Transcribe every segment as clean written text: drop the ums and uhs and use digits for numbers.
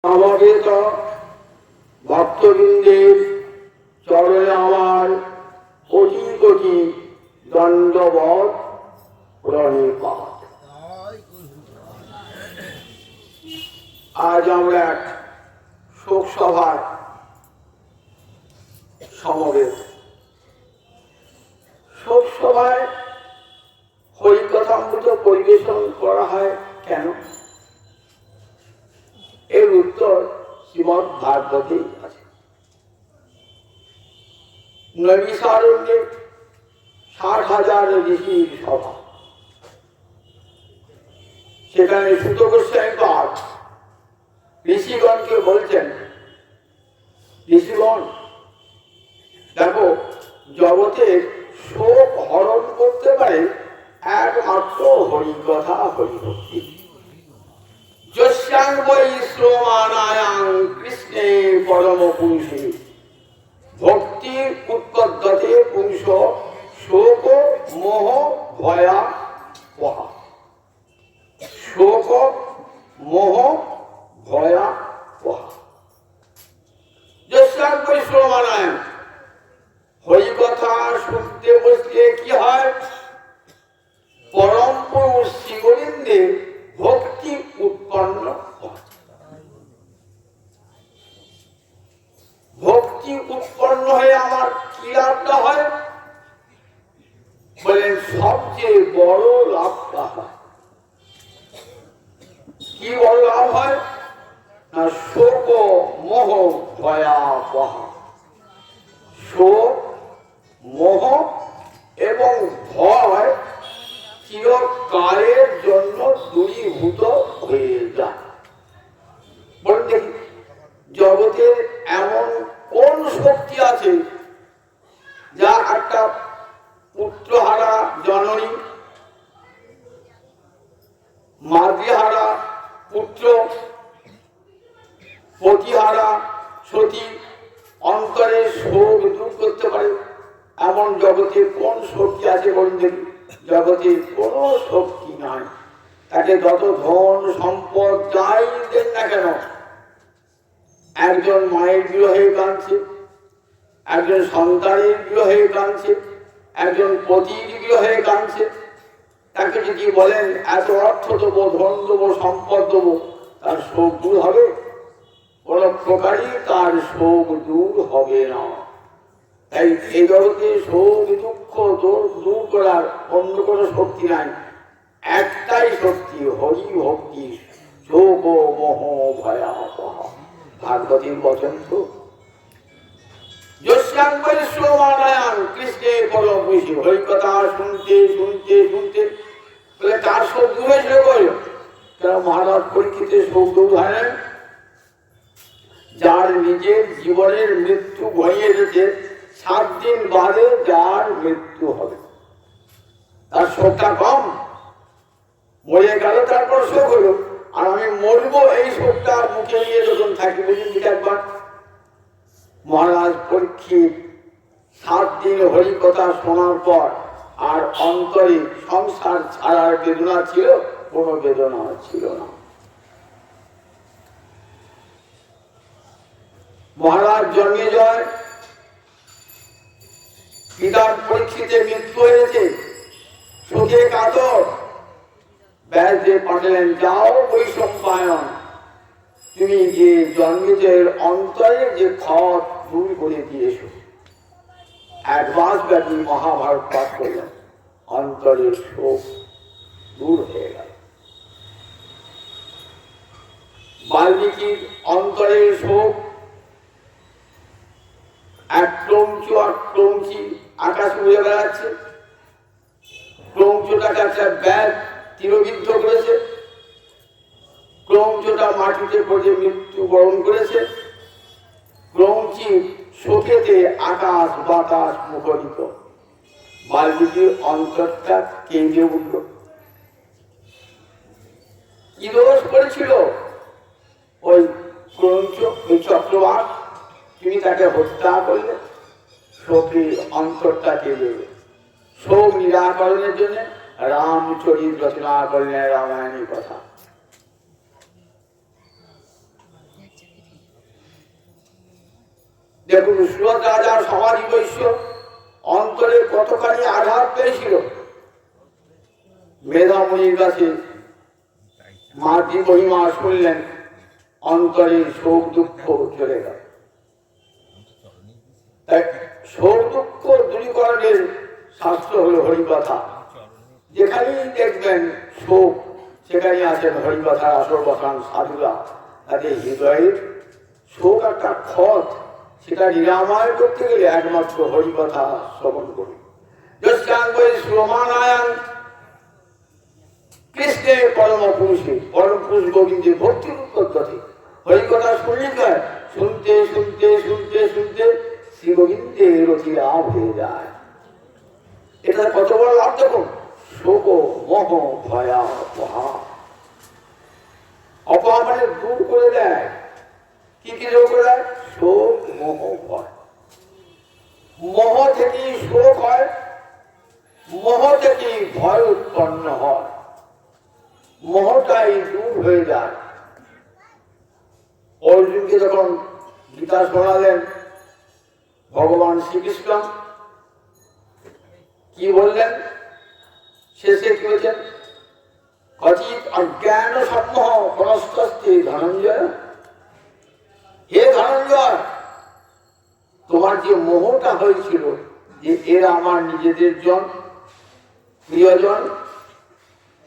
সমবেত ভক্তবৃন্দের চরণে আমার কোটি কোটি দণ্ডবত প্রণিপাত। আজ আমরা এক শোক সভার সমবেত। শোক সভায় হরিকথামৃত পরিবেশন করা হয় কেন? এর উত্তর শ্রীমদ্ ভাগবতে আছে। নৈমিষারণ্যে ৬০,০০০ ঋষির সভা। সেখানে সুত গোস্বামী পাদ ঋষিগণকে বলছেন, ঋষিগণ দেখো, জগতের শোক হরণ করতে পারে একমাত্র হরিকথা, হরিভক্তি। যস্যাং বৈ শ্রমানায়াং কৃষ্ণে পরম পুরুষে ভক্তির উৎপদ্যতে পুংস শোক মোহ ভয়া বহা। শোক মোহ ভয়া বহা। যস্যাং বৈ শ্রমানায়াং, হরিকথা শুনতে বসলে কি হয়? পরম পুরুষ শ্রীগোবিন্দের ভক্তি উৎপন্ন হয়। ভক্তি উৎপন্ন হয়ে আমার কি লাভটা হয়? বলেন সবচেয়ে বড় লাভটা হয়। কি বড় লাভ হয়? না শোক মোহ ভয়াবহ। শোক মোহ এবং ভয় চিরকালের জন্য দূরীভূত হয়ে যায়। বলুন দেখি, জগতের এমন কোন শক্তি আছে যা একটা পুত্রহারা জননী, মাতৃহারা পুত্র, পতিহারা সতী অন্তরের শোক দূর করতে পারে? এমন জগতে কোন শক্তি আছে বলুন দেখি? জগতের কোন শক্তি নাই। তাকে যত ধন সম্পদ যাই দেন না কেন, একজন মায়ের বিরহে কাঁদছে, একজন সন্তানের বিরহে কাঁদছে, একজন পতির বিরহে কাঁদছে। তাকে যদি বলেন এত অর্থ দেবো, ধন দেবো, সম্পদ দেবো, তার শোক দূর হবে? কোন প্রকারই তার শোক দূর হবে না। তাই এই জগতে শোক দুঃখ দূর করার অন্য কোনো শক্তি নাই। একটাই শক্তি, হরি ভক্তি। শোক মোহ ভয়াবহ। ভাগবতীর বচন তো। যস্যাং বৈ শ্রমানায়াং কৃষ্ণে পরম পুরুষে। হরিকথা শুনতে শুনতে শুনতে বলে তার শোক দূর হয়েছিল। কেন মহারাজ পরীক্ষিতের শোক দূর হয় না? যার নিজের জীবনের মৃত্যু ঘনিয়ে এসেছে, 7 দিন বাদে যার মৃত্যু হবে, তার শোকটা কম? মরে গেল তারপর শোক হলো, আর আমি মরবো এই শোকটা মুখে নিয়ে যখন থাকি, বুঝুন একবার। মহারাজ পরীক্ষিত 7 দিন হরিকথা শোনার পর আর অন্তরে সংসার ছাড়ার বেদনা ছিল? কোনো বেদনা ছিল না। মহারাজ জন্মে যায়, পিতার পরীক্ষিতের মৃত্যু হয়েছে, শোকে কাতর। ব্যাসদেব পাঠালেন, যাও বৈশম্পায়ন, তুমি যে জন্মেজয়ের অন্তরে যে ক্ষত দূর করে দিয়েছো। 1 মাস ব্যাপী মহাভারত পাঠ করলেন, অন্তরের শোক দূর হয়ে গেল। বাল্মীকির অন্তরের শোক, এক ক্রৌঞ্চি আকাশ উড়ে বেড়াচ্ছে, ক্রৌঞ্চটাকে একটা ব্যাগ তীরবিদ্ধ করেছে, ক্রৌঞ্চটা মাটিতে পড়ে মৃত্যুবরণ করেছে। ক্রৌঞ্চি শোকেতে আকাশ বাতাস মুখরিত। বাল্মীকির অন্তরটা কেঁদে উঠল। কি দোষ করেছিল ওই ক্রৌঞ্চ, ওই চক্রবাক? তুমি তাকে হত্যা করলে, শোকে অন্তরটা কেঁদে। শোক নিরাকরণের জন্য রামচরিত রচনা করলেন রামায়ণের কথা। দেখুন সুরত রাজার সমাধি বৈশ্য অন্তরে কতখানি আঘাত পেয়েছিল। মেধামণির কাছে মাতৃ মহিমা শুনলেন, অন্তরে শোক দুঃখ চলে গেল। তাই শোক দুঃখ দূরীকরণের শাস্ত্র হলো হরিকথা। যেখানেই দেখবেন শোক, সেখানে আছেন হরিকথার আসর বসান সাধুরা। তাদের হৃদয়ের শোক একটা ক্ষত, সেটা নিরাময় করতে গেলে একমাত্র হরিকথা শ্রবণ করি। কৃষ্ণের পরম পুরুষে, পরম পুরুষ গোবিন্দের ভক্তির উৎপত্তি হরিকথা শুনলে শুনতে শুনতে শুনতে শুনতে শ্রী গোবিন্দের অতি লাভ হয়ে যায়। এটা কত বড় লাভ দেখুন। শোক মোহ ভয়া অপহা, অপহা মানে দূর করে দেয়। কি কি দূর করে দেয়? শোক মোহ ভয়। মোহ থেকে শোক হয়, মোহ থেকে ভয় উৎপন্ন হয়, মোহটাই দূর হয়ে যায়। অর্জুনকে যখন গীতা শোনালেন ভগবান শ্রীকৃষ্ণ, কি বললেন? শেষে কি বলছেন? কচিত অজ্ঞান সম্মোহ প্রস্তস্তে ধনঞ্জয়। হে ধনঞ্জয়, তোমার যে মোহটা হয়েছিল যে এরা আমার নিজেদের জন, প্রিয়জন,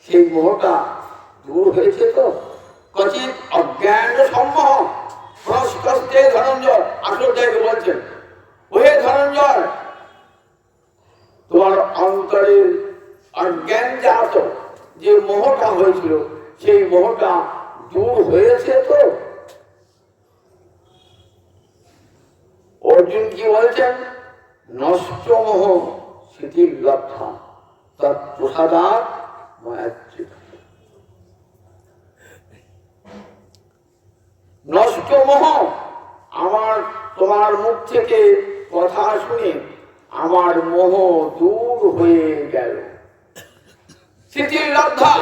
সেই মোহটা দূর হয়েছে তো? কচিত অজ্ঞান সম্মোহ প্রস্তস্তে ধনঞ্জয়। আসল জায়গায় বলছেন, ওহে ধনঞ্জয়, তোমার অন্তরের অজ্ঞান জাত যে মোহটা হয়েছিল, সেই মোহটা দূর হয়েছে তো? অর্জুন কি বলছেন? নষ্ট মোহ শিথিল লব্ধা তৎপ্রসাদাৎ ময়াচ্যুত। নষ্ট মোহ, আমার তোমার মুখ থেকে কথা শুনে আমার মোহ দূর হয়ে গেল। শিথিল লব্ধা,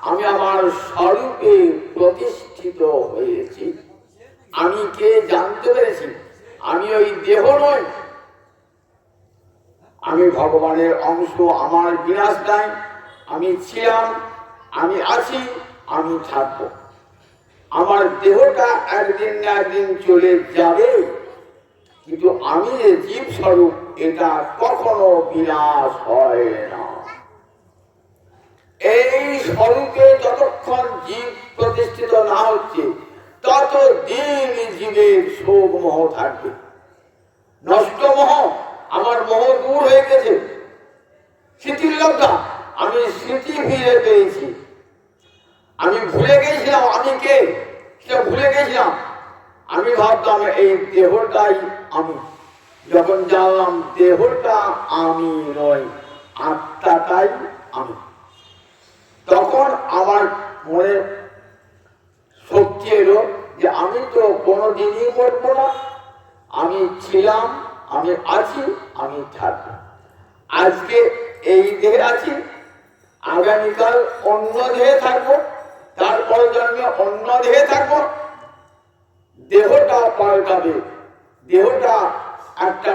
আমি আমার স্বরূপে প্রতিষ্ঠিত হয়েছি। আমি কে জানতে পেরেছি, আমি ওই দেহ নই, আমি ভগবানের অংশ। আমার বিনাশ নাই, আমি ছিলাম, আমি আছি, আমি থাকব। আমার দেহটা একদিন না একদিন চলে যাবে, কিন্তু আমি যে জীব স্বরূপ, এটা কখনো বিনাশ হয় না। এই স্বরূপে যতক্ষণ জীব প্রতিষ্ঠিত না হচ্ছে, ততদিন জীবের শোক মোহ থাকবে। নষ্ট মোহ, আমার মোহ দূর হয়ে গেছে। স্মৃতির লব্ধা, আমি স্মৃতি ফিরে পেয়েছি। আমি ভুলে গেছিলাম আমি কে, সেটা ভুলে গেছিলাম। আমি ভাবতাম এই দেহটাই আমি। যখন জানলাম দেহটা আমি নয়, আত্মাটাই আমি, তখন আমার মনে শক্তি এলো যে আমি তো কোনোদিনই মরব না। আমি ছিলাম, আমি আছি, আমি থাকবো। আজকে এই দেহে আছি, আগামীকাল অন্য দেহে থাকবো, তারপর জন্মে অন্য দেহে থাকবো। দেহটা পাল্টাবে, দেহটা একটা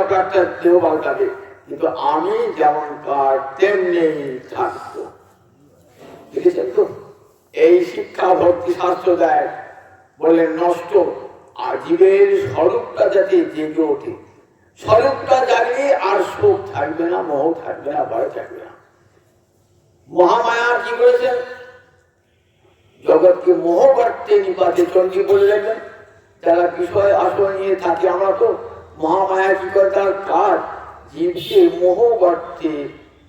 দেহ পাল্টাবে, কিন্তু আমি যেমনকার তেমনি থাকবো। দেখেছেন তো? এই শিক্ষা ভক্তি শাস্ত্র দেয়। বললেন নষ্ট, আর জীবের স্বরূপটা যাতে জেগে ওঠে। স্বরূপটা জাগলে আর শোক থাকবে না, মোহ থাকবে না, ভয় থাকবে না। মহামায়া কি করেছেন? জগৎকে মোহ গর্তে নিপাতে চন্ডী বলে রাখবেন। যারা বিষয় আসন নিয়ে থাকে, আমরা তো মহামায়া কি করে? তার কাজ জীবকে মোহ গর্তে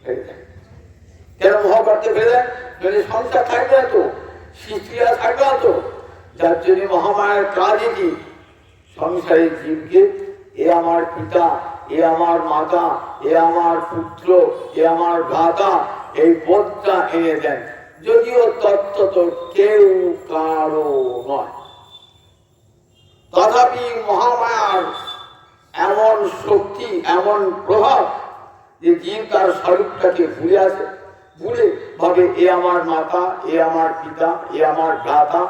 ফেলে দেয়। কেন মোহ গর্তে ফেলে দেয়? সংসার থাকবে না তো, স্ত্রীরা থাকবে না তো। যার জন্য মহামায়ার কাজ এটি, সংসারের জীবকে এ আমার পিতা, এ আমার মাতা, এ আমার পুত্র, এ আমার ভ্রাতা, এই বোধটা এনে দেন। যদিও তত্ত্ব তো কেউ কারো নয়, তথাপি মহামায়ার এমন শক্তি, এমন প্রভাব যে জীব তার স্বরূপটাকে ভুলে আসে, ভুলে ভাবে এ আমার মাতা, এ আমার পিতা, এ আমার ভ্রাতা।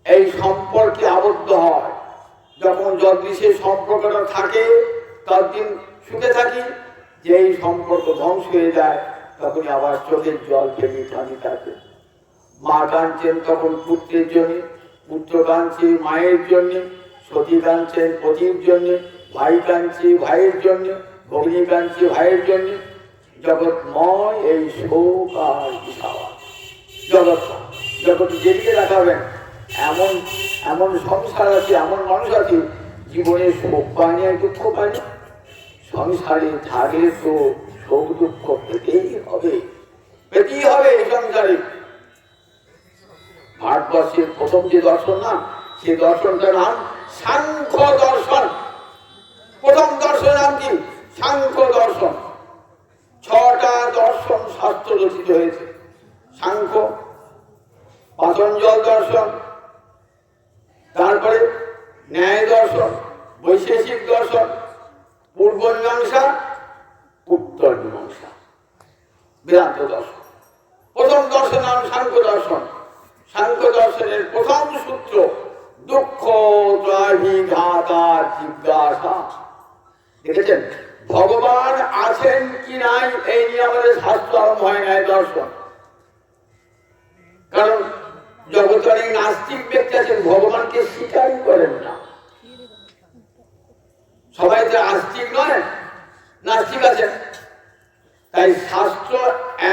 এই সম্পর্কে আবদ্ধ হয়। যখন যদি সেই সম্পর্কটা থাকে ততদিন সুখে থাকি, যেই সম্পর্ক ধ্বংস হয়ে যায় তখন আবার চোখের জল ফেলে থাকি থাকে। মা কাঁদছেন তখন পুত্রের জন্য, পুত্র কাঁদছে মায়ের জন্য, সতী কাঁদছেন পতির জন্য, ভাই কাঁদছে ভাইয়ের জন্য, ভগ্নী কাঁদছে ভাইয়ের জন্য। জগৎময় এই শোক আর বিষাদ, জগৎ জগৎ যেদিকে দেখাবেন এমন এমন সংসার আছে, এমন মানুষ আছে জীবনে শোক পায়নি আর দুঃখ পায়নি। সংসারে থাকলে তো শোক দুঃখ পেতেই হবে, পেতেই হবে এই সংসারে। ভারতবর্ষের প্রথম যে দর্শন না, সেই দর্শনটার নাম সাংখ্য দর্শন। প্রথম দর্শন নাম কি? সাংখ্য দর্শন। 6টা দর্শন শাস্ত্র রচিত হয়েছে। সাংখ্য, পতঞ্জল দর্শন, তারপরে ন্যায় দর্শন, বৈশেষিক দর্শন, পূর্ব মীমাংসা, উত্তর মীমাংসা, বেদান্ত দর্শন। প্রথম দর্শন নাম সাংখ্য দর্শন। সাংখ্য দর্শনের প্রথম সূত্র দুঃখ ত্রাহিঘাতা জিজ্ঞাসা। দেখেছেন ভগবান আছেন কি নাই এই নিয়ে আমাদের শাস্ত্র আরম্ভ হয় নাই দর্শন। কারণ জগতের অনেক নাস্তিক ব্যক্তি আছেন ভগবানকে স্বীকারই করেন না। সবাই যে আস্তিক নয়, নাস্তিক আছেন। তাই শাস্ত্র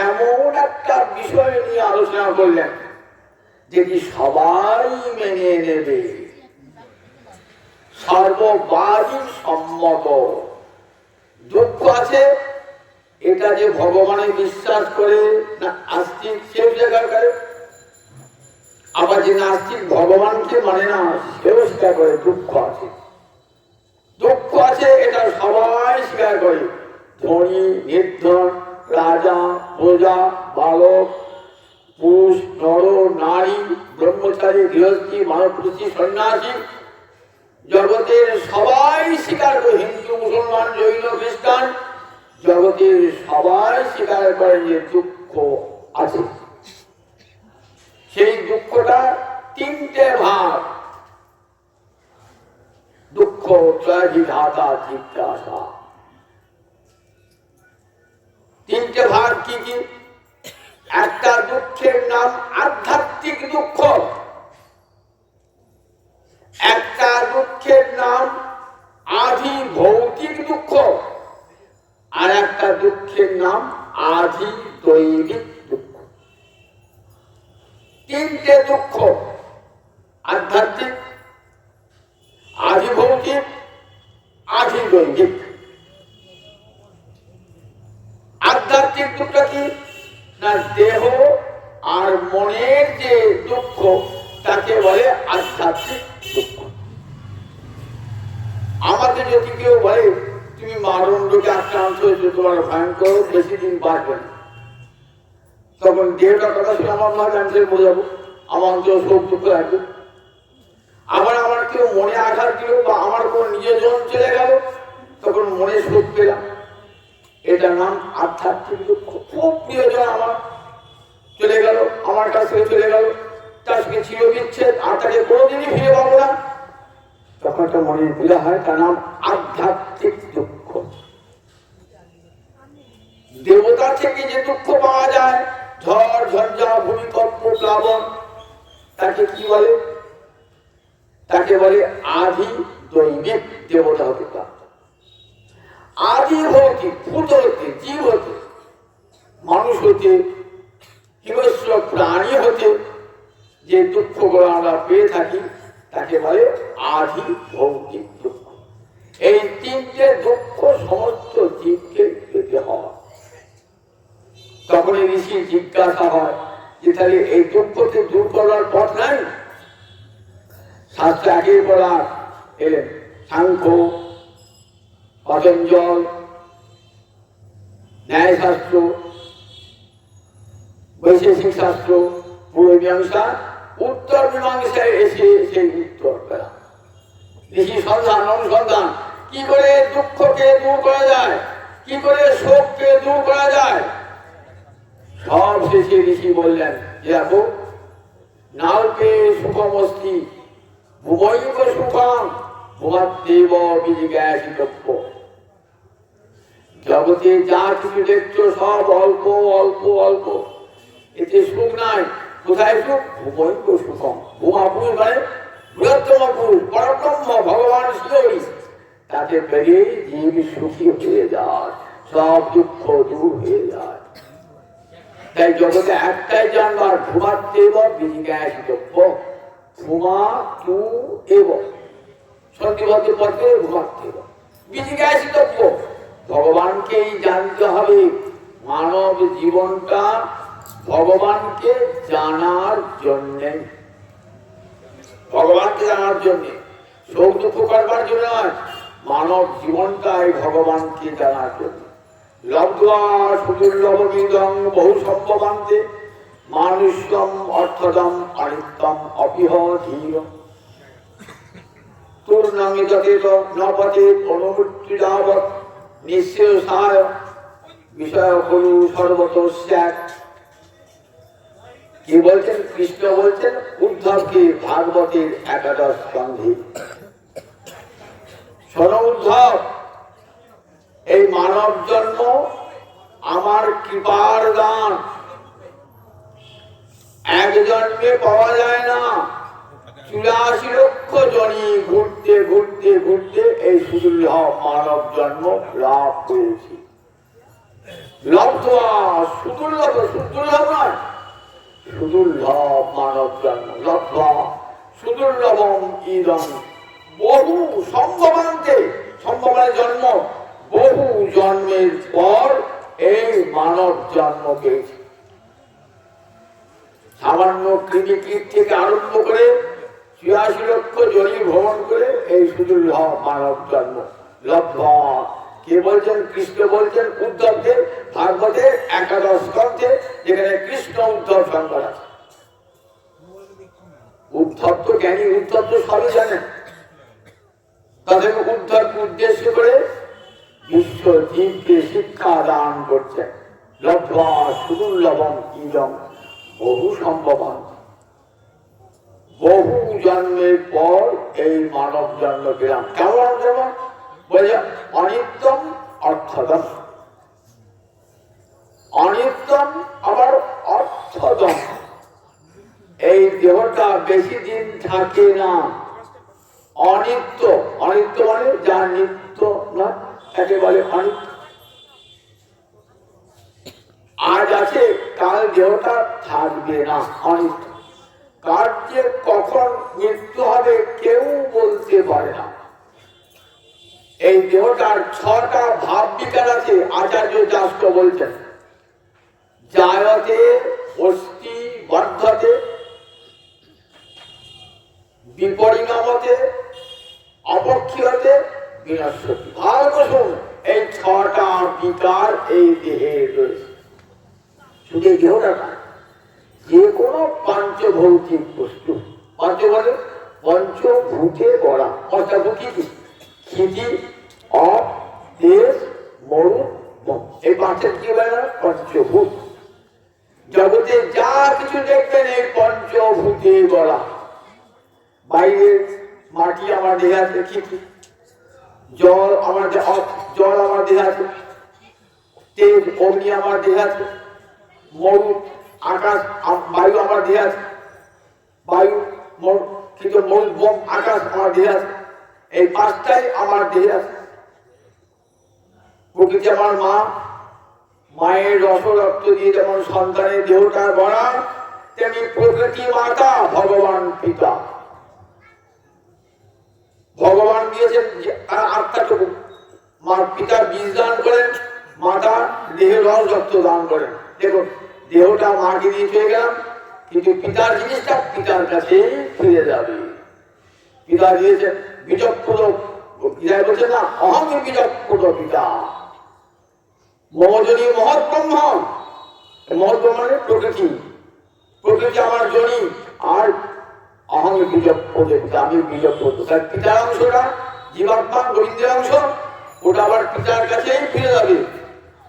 এমন একটা বিষয় নিয়ে আলোচনা করলেন যেটি সবাই মেনে নেবে, সর্ববাদী সম্মত। দুঃখ আছে, এটা যে ভগবানে বিশ্বাস করে না আস্তিক সেও স্বীকার করে, আবার যে নাস্তিক ভগবানকে মানে না সেও স্বীকার করে দুঃখ আছে। দুঃখ আছে এটা সবাই স্বীকার করে, ধনী নির্ধন, রাজা প্রজা, বালক পুরুষ, নর নারী, ব্রহ্মচারী, গৃহস্থী, মানবপুরুষী, সন্ন্যাসী, জগতের সবাই স্বীকার করে। হিন্দু, মুসলমান, জৈন, খ্রিস্টান, জগতের সবাই স্বীকার করে যে দুঃখ আছে। সেই দুঃখটা 3টে ভাগ: দুঃখ ত্রাহিঘাতা জিজ্ঞাসা। 3টে ভাগ কি কি? একটা দুঃখের নাম আধ্যাত্মিক দুঃখ, একটা দুঃখের নাম আধি ভৌতিক দুঃখ, আর একটা দুঃখের নাম আধি দৈবিক দুঃখ। 3টে দুঃখ: আধ্যাত্মিক, আধি ভৌতিক, আধি দৈবিক। আধ্যাত্মিক দুঃখটা কি না, দেহ আর মনের যে দুঃখ তাকে বলে আধ্যাত্মিক দুঃখ। আমাকে যদি কেউ বলে তুমি মারণ রোগে আক্রান্ত হয়েছে, তোমার ভয়ঙ্কর, বেশি দিন বাঁচবে না, তখন দেহটার কথা শুনে আমার ভাবে আমি বোঝাবো, আমার অন্তর শোক দুঃখ রাখবে। আবার আমার কেউ মনে আঘাত দিল বা আমার কোন নিজের জন চলে গেল, তখন মনে শোক পেলাম, এটার নাম আধ্যাত্মিক দুঃখ। খুব প্রিয়জন আমার চলে গেল, আমার কাছ থেকে চলে গেল, তার সঙ্গে চির বিচ্ছেদ, আর তাকে কোনোদিনই ফিরে পাবো না, তখন একটা মনে পীড়া হয়, তার নাম আধ্যাত্মিক দুঃখ। দেবতা থেকে যে দুঃখ পাওয়া যায়, ঝড় ঝঞ্ঝা, ভূমিকম্প, প্লাবন, তাকে কি বলে? তাকে বলে আধি দৈবিক দেবতা হতে পারে। আদি ভৌতিক, ভূত হতে, জীব হতে, মানুষ হতে, হিংস্র প্রাণী হতে যে দুঃখগুলো আমরা পেয়ে থাকি তাকে বলে আধি ভৌতিক দুঃখ। এই 3টে দুঃখ সমস্ত জীবকে পেতে হয়। তখন ঋষি জিজ্ঞাসা হয় যে তাহলে এই দুঃখকে দূর করার পথ নাই? শাস্ত্র আগের বলা এলেন সাংখ্য, পতঞ্জল, ন্যায় শাস্ত্র, বৈশেষিক শাস্ত্র, পূর্ব মীমাংসা, উত্তর মীমাংসায় এসে সেই উত্তর পেলাম। ঋষি সন্ধান অনুসন্ধান, কি করে দুঃখকে দূর করা যায়, কি করে শোককে দূর করা যায়, সব শেষে ঋষি বললেন দেখো, নাল্পে সুখমস্তি ভুবৈব সুখম ভূমাত্মেব বিজিজ্ঞাসিতব্য। জগতে যা কিছু দেখছো সব অল্প অল্প অল্প, এতে সুখ নাই। কোথায় সুখ? ভূমৈব সুখম। ভূমাপুর মানে বৃহত্তম পুরুষ পরব্রহ্ম ভগবান শ্রী, তাতে পেরে জীব সুখী হয়ে যায়, সব দুঃখ দূর হয়ে যায়। তাই জগতে একটাই জানবার, ভূমাত্মেব বিজিজ্ঞাসিতব্য। ভূমা তু এব সন্ধিবদ্ধ পথে ভূমাত্মেব বিজিজ্ঞাসিতব্য। ভগবানকেই জানতে হবে। মানব জীবনটা ভগবানকে জানার জন্যে, ভগবানকে জানার জন্যে, সুখ দুঃখ করবার জন্য নয়। মানব জীবনটাই ভগবানকে জানার জন্য। লব্ধ্বা সুদুর্লভমিদং বহু সম্ভবান্তে মানুষ্যম অর্থদম অনিত্যম অপিহ ধীর তুর্ণমিততেত নপতেত অনুমৃত্যুযাবৎ নিঃশেষায় বিষয় হলু সর্বতস্যাৎ। কি বলছেন? কৃষ্ণ বলছেন উদ্ধবকে ভাগবতের 11 স্কন্ধে, শোনো উদ্ধব, এই মানব জন্ম আমার কৃপার দান, এক জন্মে পাওয়া যায় না। 84 লক্ষ জনই ঘুরতে ঘুরতে ঘুরতে এই সুদুর্লভ মানব জন্ম লাভ করেছি। লব্ধ্বা সুদুর্লভ, সুদুর্লভ নয়, সুদুর্লভ মানব জন্ম। লব্ধ্বা সুদুর্লভম ইদম বহু সম্ভবান্তে, সম্ভবের জন্ম, বহু জন্মের পর এই মানব জন্ম পেয়েছে। সামান্য কৃমিকীট থেকে আরম্ভ করে 84 লক্ষ জনই ভ্রমণ করে এই সুদুর্লভ মানব জন্ম লব্ধ্বা। কে বলছেন? কৃষ্ণ বলছেন উদ্ধবকে ভাগবতের 11 স্কন্ধে, যেখানে কৃষ্ণ উদ্ধব সংবাদ আছে। উদ্ধব তো জ্ঞানী, উদ্ধব তো সবই জানেন। তাদের উদ্ধবকে উদ্দেশ্য করে বিশ্ব জীবকে শিক্ষা দান করছেন। লব্ধ্বা সুদুর্লভম ইদম বহু সম্ভবান। বহু জন্মের পর এই মানব জন্ম পেলাম। কেমন যেমন বলে অনিত্যম অর্থদম, অনিত্যম আবার অর্থদম। এই দেহটা বেশি দিন থাকে না। অনিত্য, অনিত্য মানে যা নিত্য না, তাকে বলে অনিত্য। আজ আছে কাল দেহটা থাকবে না, অনিত্য। কার যে কখন মৃত্যু হবে কেউ বলতে পারে না। এই দেহটার 6টা ভাব বিকার আছে। আচার্য শাস্ত্র বলছেন জায়তে অস্তি বর্ধতে বিপরিণামতে অপক্ষীয়তে বিনশ্যতি। ভালো শুন, এই 6টা বিকার এই দেহে রয়েছে। শুধু এই দেহটা না, যে কোনো পাঞ্চভৌতিক বস্তু, পাঞ্চ বলে পঞ্চভূতে গড়া। পঞ্চভূতি কি? ক্ষিতি, অপ, দেশ, মরু, এই 5টা কি বলে? পঞ্চভূত। জগতে যা কিছু দেখবেন এই পঞ্চভূতে গড়া। বাইরে মাটি আমার দেহে আছে, ক্ষিতি। জল আমার জল আমার দেহে আছে, তেজ অগ্নি আমার দেহে আছে, মরু আকাশ বায়ু আমার দেহে আছে, বায়ু কিন্তু মরু বোম আকাশ আমার দেহে আছে। এই 5টাই আমার দেহে আছে। প্রকৃতি আমার মা, মায়ের রসরক্ত দিয়ে যেমন সন্তানের দেহটা গড়া, তেমনি প্রকৃতি মাতা ভগবান পিতা। ভগবান দিয়েছেন তার আত্মাটুকু, মা পিতা বীজ দান করেন, মাতা দেহের রস রক্ত দান করেন। দেখুন, দেহটা মাকে দিয়ে চলে গেলাম, কিন্তু পিতার জিনিসটা পিতার কাছে ফিরে যাবে। পিতা দিয়েছেন বিচক্ষুর, পিতায় বলছেন না অহং বিচক্ষুর পিতা মহজনী মহৎ ব্রহ্ম। মহৎ ব্রহ্ম মানে প্রকৃতি, প্রকৃতি আমার জনি, আর অহং বিচক্ষুর পিতা, আমি বিচক্ষুর। তার পিতার অংশটা জীবাত্মা গোবিন্দের অংশ, ওটা আবার পিতার কাছেই ফিরে যাবে।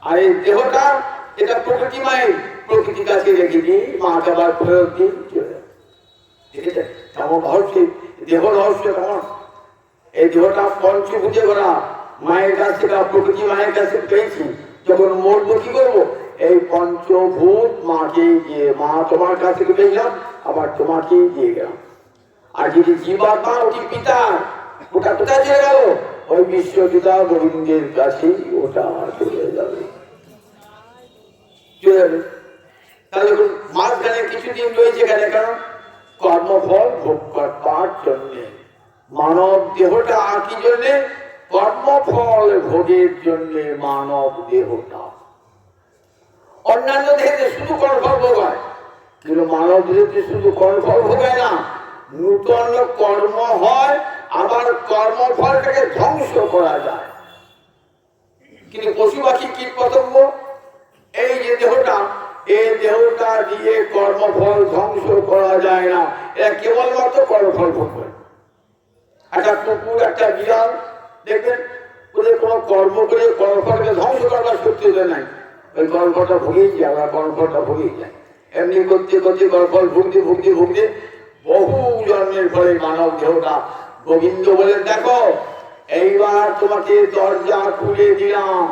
আর এই দেহটা এটা প্রকৃতি মায়ের, প্রকৃতির কাছে রেখে দিই, মাকে আবার ফেরত দিন চলে যাবে। দেখেছেন কেমন রহস্য, দেহ রহস্য কেমন। এই দেহটা পঞ্চভূতে করা, মায়ের কাছ থেকে প্রকৃতি মায়ের কাছে পেয়েছি, যখন মরবো কি করবো? এই পঞ্চভূত মাকে দিয়ে, মা তোমার কাছ থেকে পেয়েছিলাম, আবার তোমাকেই দিয়ে গেলাম। আর যদি জীবাত্মা ওটি পিতা, ওটা কোথায় চলে গেল? ওই বিশ্ব পিতা গোবিন্দের কাছেই ওটা চলে যাবে, চলে যাবে। তাহলে মাঝখানে কিছুদিন রয়েছে কেন? কারণ কর্মফল ভোগ করবার জন্যে। মানব দেহটা কি জন্যে? কর্মফল ভোগের জন্যে মানব দেহটা। অন্যান্য দেহে শুধু কর্মফল ভোগ হয়, কিন্তু মানব দেহতে শুধু কর্মফল ভোগ হয় না, নূতন কর্ম হয়, আবার কর্মফলটাকে ধ্বংস করা যায়। কিন্তু পশু পাখি কীট পতঙ্গ এই যে দেহটা, এই দেহটা দিয়ে কর্মফল ধ্বংস করা যায় না, এরা কেবলমাত্র কর্মফল ভোগ করে। একটা কুকুর, একটা বিড়াল দেখবেন ওদের কোনো কর্ম করে কর্মফলকে ধ্বংস করবার শক্তিতে নাই, ওই কর্মফলটা ভুগেই যায়, ওরা কর্মফলটা ভুগেই যায়। এমনি করতে করতে কর্মফল ভুগতে ভুগতে ভুগতে বহু জন্মের ফলে মানব দেহটা, গোবিন্দ বলেন দেখো এইবার তোমাকে দরজা খুলে দিলাম,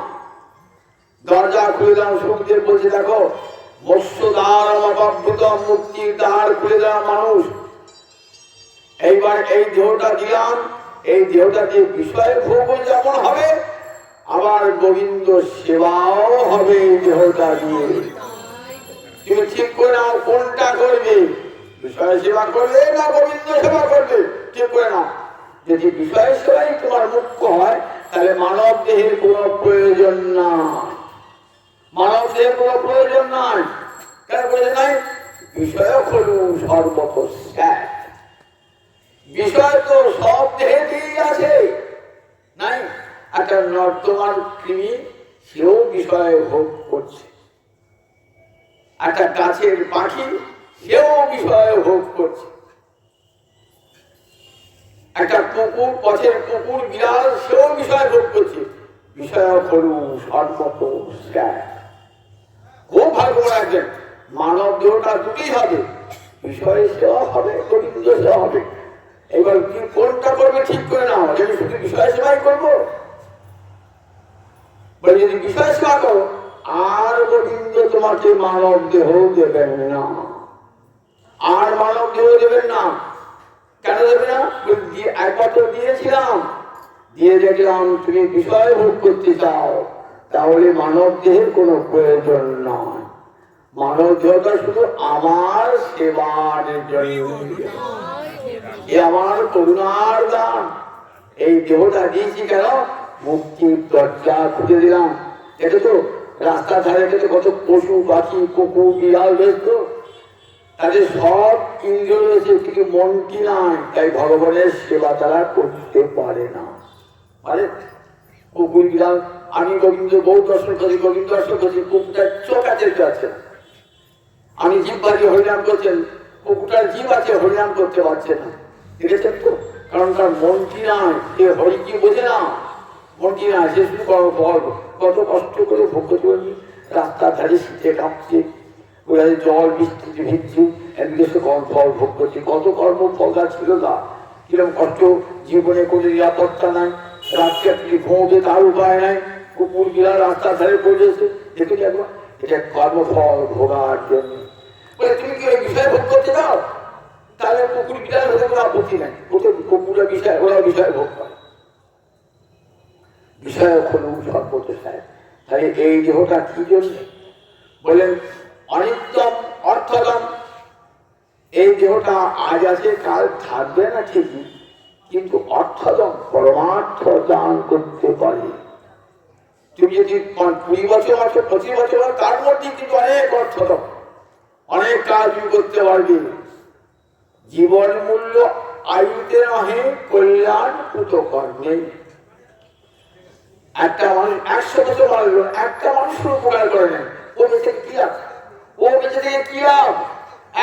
দরজা খুলে দিলাম। সুখদেব বলছে দেখো মৎস্যদ্বার অবাভূত মুক্তির দ্বার খুলে দিলাম মানুষ। এইবার এই দেহটা দিলাম, এই দেহটা দিয়ে বিষয় ভোগ যেমন হবে, আবার গোবিন্দ সেবাও হবে এই দেহটা দিয়ে। তুমি ঠিক করে নাও কোনটা করবে, বিষয় সেবা করবে না গোবিন্দ সেবা করবে, ঠিক করে নাও। যদি বিষয় সেবাই তোমার মুখ্য হয়, তাহলে মানব দেহের কোনো প্রয়োজন নাই, মানব দেহের কোনো প্রয়োজন নাই। কেন প্রয়োজন নাই? বিষয় হলো সর্বতঃ, বিষয় তো সব দেহেতেই আছে, নাই? একটা নর্দমার কৃমি, সেও বিষয় ভোগ করছে, একটা গাছের পাখি, সেও বিষয় ভোগ করছে, একটা কুকুর, পথের কুকুর, বিড়াল, সেও বিষয় ভোগ করছে। বিষয় হলো সর্বতঃ। খুব ভালো করে রাখবেন, মানব দেহটা দুটোই হবে, বিষয় সেবা হবে, গোবিন্দ সেবা হবে। এবার কি কোনটা করবে ঠিক করে নাও। যদি শুধু বিষয় সেবাই করবো, বলে যদি বিষয় সেবা করো, আর গোবিন্দ তোমাকে মানব দেহ দেবেন না, আর মানব দেহ দেবেন না। কেন দেবে না? একবার তো দিয়েছিলাম, দিয়ে দেখলাম তুমি বিষয় ভোগ করতে চাও, তাহলে মানব দেহের কোনো প্রয়োজন নয়। মানব দেহটা শুধু আমার সেবার জন্য, আমার করুণার দান। এই দেহটা দিয়েছি কেন? মুক্তির দরজা খুলে দিলাম। এটা তো রাস্তার ধারে কত পশু পাখি, কুকুর বিড়াল রয়েছে, তাদের সব ইন্দ্রিয় রয়েছে, কিন্তু মনটি নাই, তাই ভগবানের সেবা তারা করতে পারে না। মানে কুকুর বিড়াল, আমি গোবিন্দ বহু দর্শন করি, গোবিন্দ দর্শন করছি, কুকুরটার চোখ আছে যাচ্ছে না। আমি জীব বাড়ি হরিনাম করছেন, কুকুরটার জীব আছে হরিনাম করতে পারছে না, দেখেছেন তো? কারণ তার মনটি নাই, সে হরি কি বোঝে না, মনটি নাই, সে শুধু কত কষ্ট করে ভোগ করতে পারবি, রাস্তার ধারে শীতে কাঁপছে, জল বৃষ্টিতে ভিজছে, একদিকে সে ফল ভোগ করছে। কত কর্ম ফলটা ছিল না, কিরকম কষ্ট, জীবনে কোনো নিরাপত্তা নাই, রাত্রে আপনি ঘুমোতে তার উপায় নাই, কুকুর বিড়াল রাস্তার ধারে পড়েছে, দেখে যাবো এটা কর্মফল ভোগার জন্য। বলে তুমি কি ওই বিষয় ভোগ করতে দাও, তাহলে কুকুর বিড়াল হতে কোনো আপত্তি নাই, কুকুরের বিষয়, ওরা বিষয় ভোগ করে, বিষয় হলো সর্বতঃ। তাহলে এই দেহটা কি জন্য বলেন? অনিত্যম অর্থদম। এই দেহটা আজ আছে কাল থাকবে না ঠিকই, কিন্তু অর্থদম পরমার্থ দান করতে পারে। তুমি যদি 20 বছর আছো, 25 বছর, তার মধ্যে কিন্তু অনেক অর্থদম, অনেক কাজ তুমি করতে পারবে। জীবন মূল্য আয়ুতে নহে, কল্যাণ কৃতকর্মে। একটা মানুষ 100 বছর বাঁচলো, একটা মানুষের উপকার করে নেয়, ও বেঁচে কি লাভ? ও বেঁচে থেকে কি লাভ?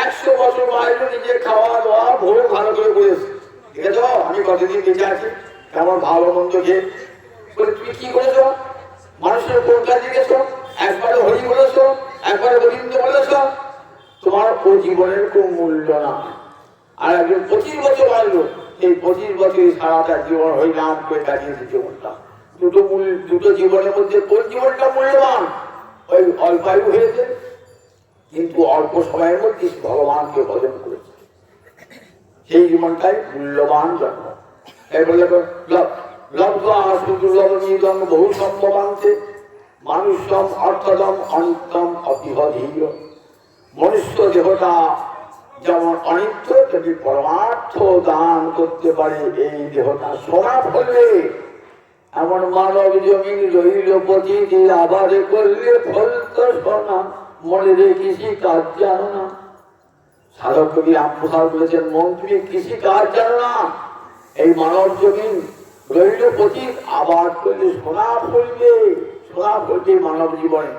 100 বছর বাঁচলো, নিজের খাওয়া দাওয়া ভোগ ভালো করে করেছে, ঠিক আছে? আমি কতদিন বেঁচে আছি, কেমন ভালো মন্দ খেয়ে, বলে তুমি কি করেছো? মানুষের কোন কাজে গেছো? একবারে হরি বলেছো, একবারে গোবিন্দ বলেছো, তোমার ও জীবনের কোন মূল্য না। আর একজন 25 বছর বাঁচলো, এই 25 বছর সারাটা জীবন হরিনাম করে কাটিয়েছে জীবনটা। দুটো জীবনের মধ্যে কোন জীবনটা মূল্যবান? ওই অল্পায়ু হয়েছে, কিন্তু অল্প সময়ের মধ্যে ভগবানকে ভজন করেছে, সেই জীবনটাই মূল্যবান জন্ম। তাই বললে বহু সম্ভবান্তে মানুষম অর্থদম অনিত্যম অপিহধীয়। মনুষ্য দেহটা যেমন অনিত্য, যদি পরমার্থ দান করতে পারে এই দেহটা সোনা ফলবে। এমন মানব জমিন রইল পতিতে, আবার করলে ফলত সোনা, মনে রে কৃষি কাজ জানো না। সাধক কবি রামপ্রসাদ বলেছেন, মন তুমি কৃষি কাজ জানো না। এই মানব জমিন রইল পতিত, আবার করলে সোনা ফলবে। সোনা ফলবে মানব জীবনে।